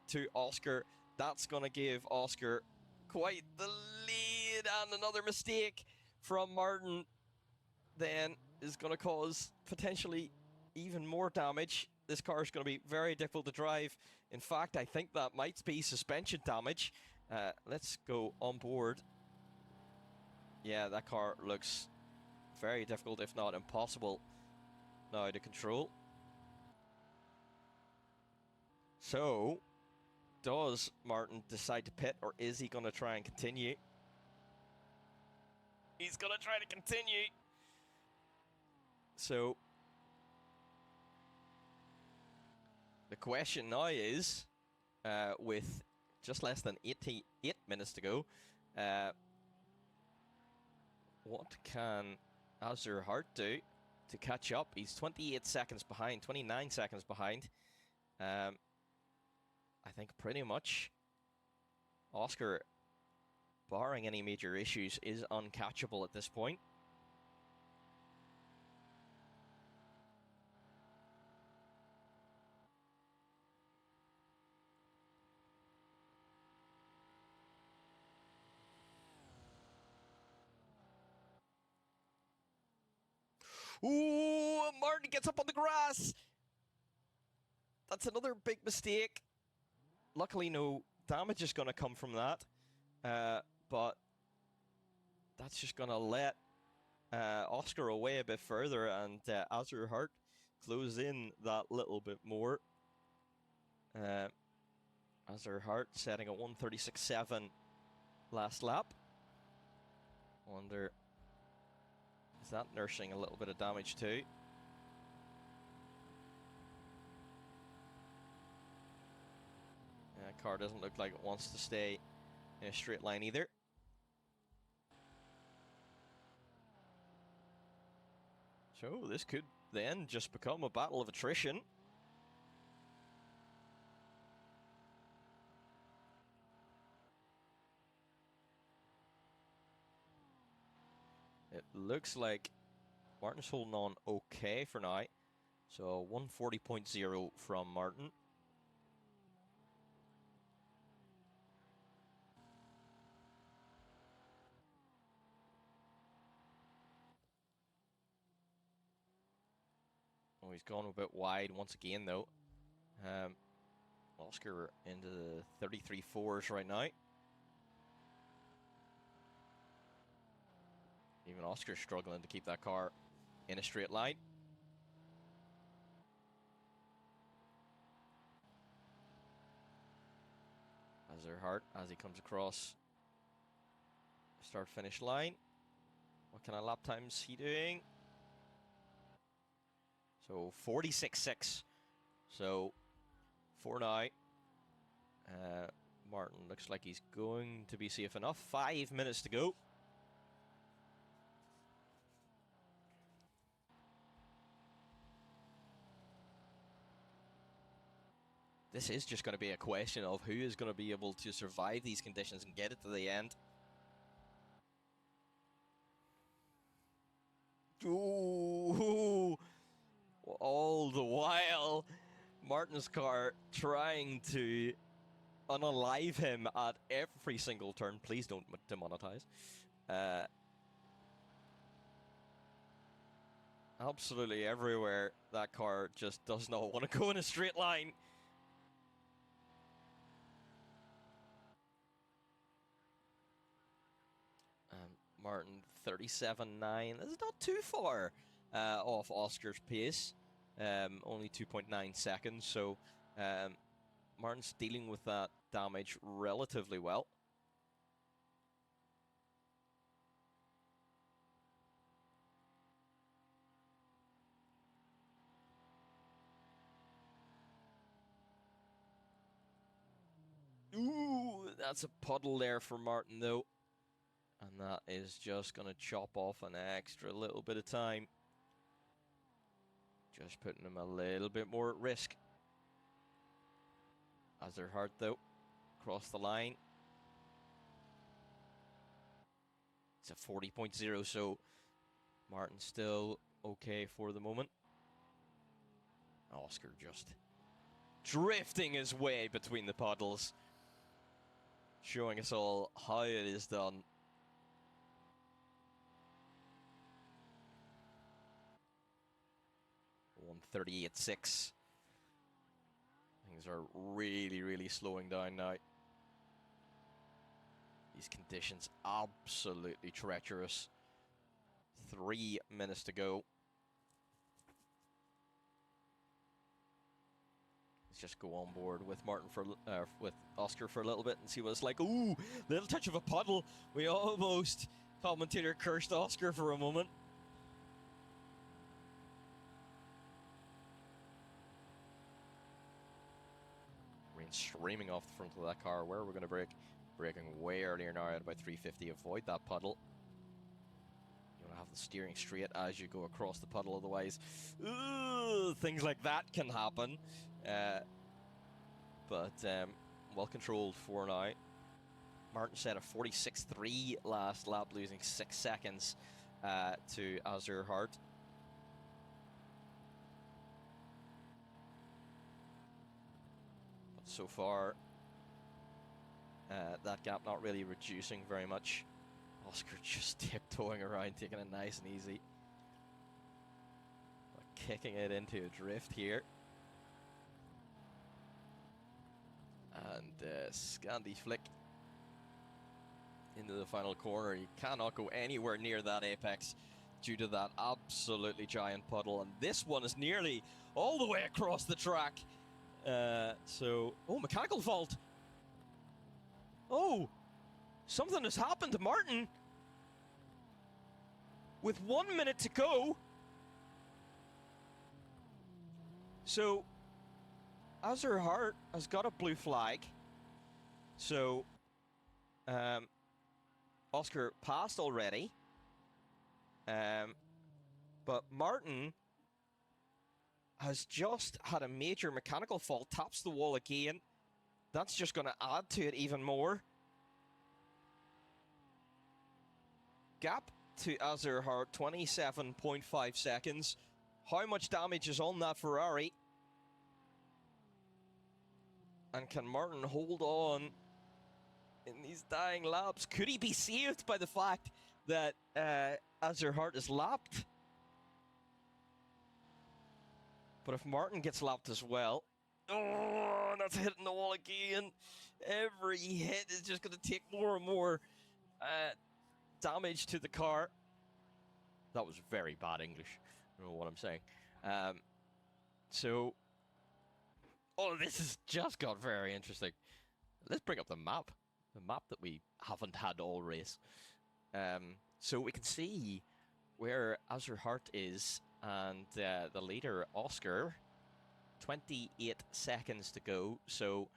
to Oscar. That's going to give Oscar quite the lead, and another mistake from Martin then is going to cause potentially even more damage. This car is going to be very difficult to drive. In fact, I think that might be suspension damage. Let's go on board. Yeah, that car looks very difficult, if not impossible, now to control. So, does Martin decide to pit, or is he going to try and continue? He's going to try to continue. So, the question now is, with just less than 88 minutes to go, what can Azurheart do to catch up? He's 28 seconds behind, 29 seconds behind. I think pretty much Oscar, barring any major issues, is uncatchable at this point. Ooh, Martin gets up on the grass. That's another big mistake. Luckily, no damage is going to come from that. But that's just going to let Oscar away a bit further, and Azurheart close in that little bit more. Azurheart setting a 136.7 last lap. Wonder, is that nursing a little bit of damage too? Car doesn't look like it wants to stay in a straight line either. So this could then just become a battle of attrition. It looks like Martin's holding on okay for now. So 140.0 from Martin. Oh, he's gone a bit wide once again, though. Oscar into the 33.4s right now. Even Oscar's struggling to keep that car in a straight line. Azurheart, as he comes across start-finish line. What kind of lap times he doing? So 46.6. So for now, Martin looks like he's going to be safe enough. 5 minutes to go. This is just going to be a question of who is going to be able to survive these conditions and get it to the end. Ooh, all the while, Martin's car trying to unalive him at every single turn. Please don't demonetize. Absolutely everywhere, that car just does not want to go in a straight line. Martin 37.9. That's not too far off Oscar's pace. Only 2.9 seconds. So Martin's dealing with that damage relatively well. Ooh, that's a puddle there for Martin, though. And that is just going to chop off an extra little bit of time. Just putting him a little bit more at risk. Azerhart, though, across the line. It's a 40.0, so Martin's still okay for the moment. Oscar just drifting his way between the puddles, showing us all how it is done. .138.6. Things are really, really slowing down now. These conditions absolutely treacherous. 3 minutes to go. Let's just go on board with Martin for with Oscar for a little bit and see what it's like. Ooh, little touch of a puddle. We almost, commentator, cursed Oscar for a moment. Rain streaming off the front of that car. Where are we going to brake? Braking way earlier now at about 350. Avoid that puddle. You want to have the steering straight as you go across the puddle, otherwise things like that can happen. But well controlled for now. Martin set a 46.3 last lap, losing 6 seconds to Azerhart. But so far, that gap not really reducing very much. Oscar just tiptoeing around, taking it nice and easy. But kicking it into a drift here. And Scandi flick into the final corner. You cannot go anywhere near that apex due to that absolutely giant puddle. And this one is nearly all the way across the track. Oh, mechanical fault. Oh, something has happened to Martin. With 1 minute to go. So Azerhart has got a blue flag. So Oscar passed already. But Martin has just had a major mechanical fault, taps the wall again. That's just going to add to it even more. Gap to Azerhart, 27.5 seconds. How much damage is on that Ferrari? And can Martin hold on in these dying laps? Could he be saved by the fact that Azerhart is lapped? But if Martin gets lapped as well, oh, that's hitting the wall again. Every hit is just going to take more and more damage to the car. That was very bad English. I don't know what I'm saying. This has just got very interesting. Let's bring up the map that we haven't had all race. So we can see where Azerhart is, and the leader, Oscar, 28 seconds to go. So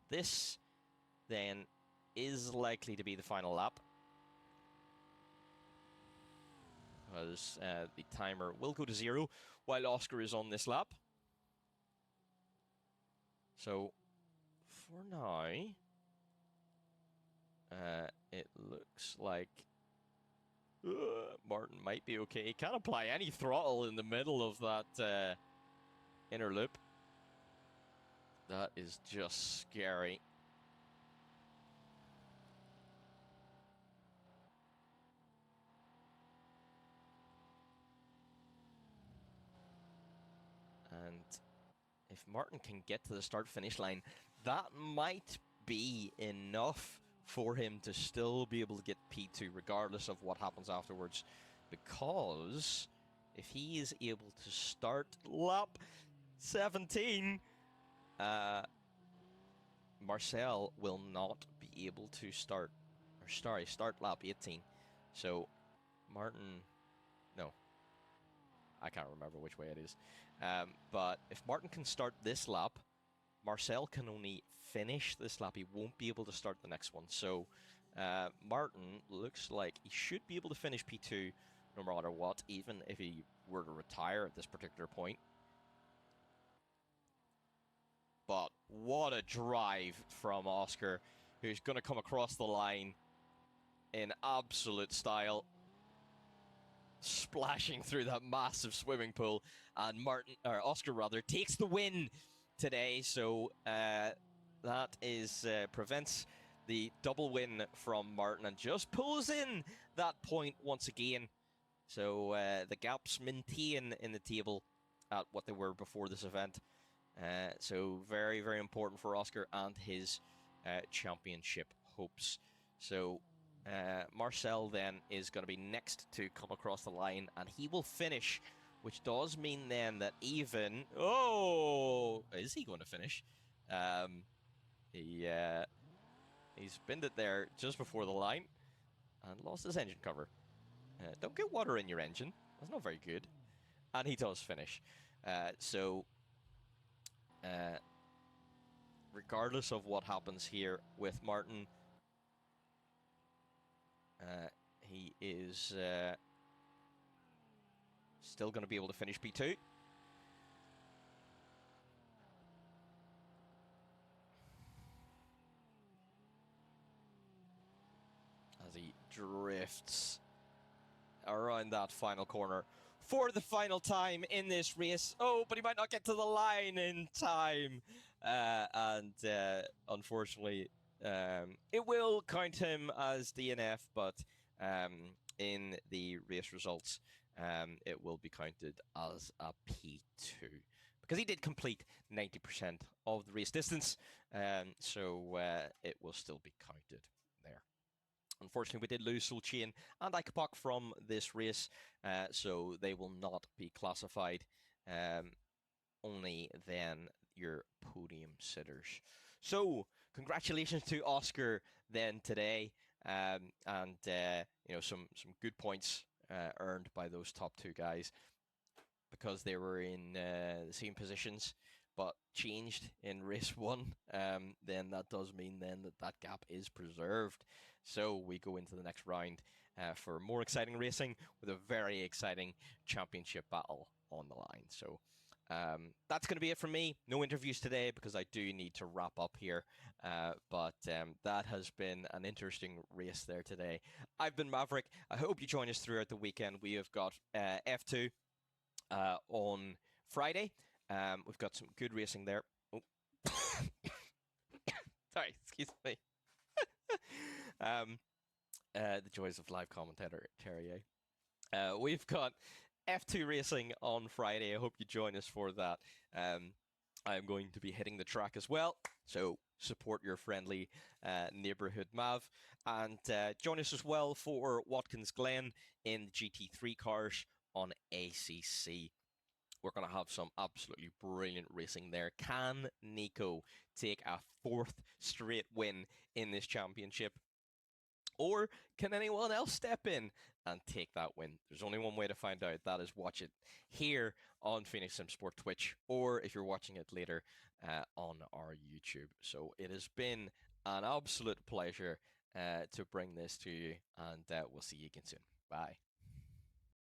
this then is likely to be the final lap, because the timer will go to 0 while Oscar is on this lap. So for now, it looks like Martin might be okay. He can't apply any throttle in the middle of that inner loop. That is just scary. And if Martin can get to the start-finish line, that might be enough for him to still be able to get P2 regardless of what happens afterwards, because if he is able to start lap 17, Marcel will not be able to start lap 18. So Martin, no, I can't remember which way it is. But if Martin can start this lap, Marcel can only finish this lap. He won't be able to start the next one. So Martin looks like he should be able to finish P2 no matter what, even if he were to retire at this particular point. But what a drive from Oscar, who's going to come across the line in absolute style, splashing through that massive swimming pool, and Oscar takes the win today. So that is prevents the double win from Martin and just pulls in that point once again. So the gaps maintain in the table at what they were before this event. So very, very important for Oscar and his championship hopes. So Marcel then is going to be next to come across the line, and he will finish, which does mean then that even... Oh! Is he going to finish? He spinned it there just before the line and lost his engine cover. Don't get water in your engine. That's not very good. And he does finish. Regardless of what happens here with Martin, he is still going to be able to finish P2. As he drifts around that final corner for the final time in this race. Oh, but he might not get to the line in time. Unfortunately, it will count him as DNF, but in the race results, it will be counted as a P2 because he did complete 90% of the race distance, so it will still be counted there. Unfortunately, we did lose Sulchain and Ikapok from this race, so they will not be classified. Only then your podium sitters. So, congratulations to Oscar then today, you know, some good points earned by those top two guys because they were in the same positions but changed in race one. Then that does mean then that gap is preserved. So we go into the next round for more exciting racing with a very exciting championship battle on the line. So that's going to be it from me. No interviews today because I do need to wrap up here. But that has been an interesting race there today. I've been Maverick. I hope you join us throughout the weekend. We have got F2 on Friday. We've got some good racing there. Oh. Sorry, excuse me. The joys of live commentary. We've got F2 racing on Friday. I hope you join us for that. I'm going to be hitting the track as well, so support your friendly neighborhood Mav. And join us as well for Watkins Glen in the GT3 cars on ACC. We're going to have some absolutely brilliant racing there. Can Nico take a 4th straight win in this championship? Or can anyone else step in and take that win? There's only one way to find out. That is watch it here on Phoenix Sim Sport Twitch, or if you're watching it later on our YouTube. So it has been an absolute pleasure to bring this to you, and we'll see you again soon. Bye.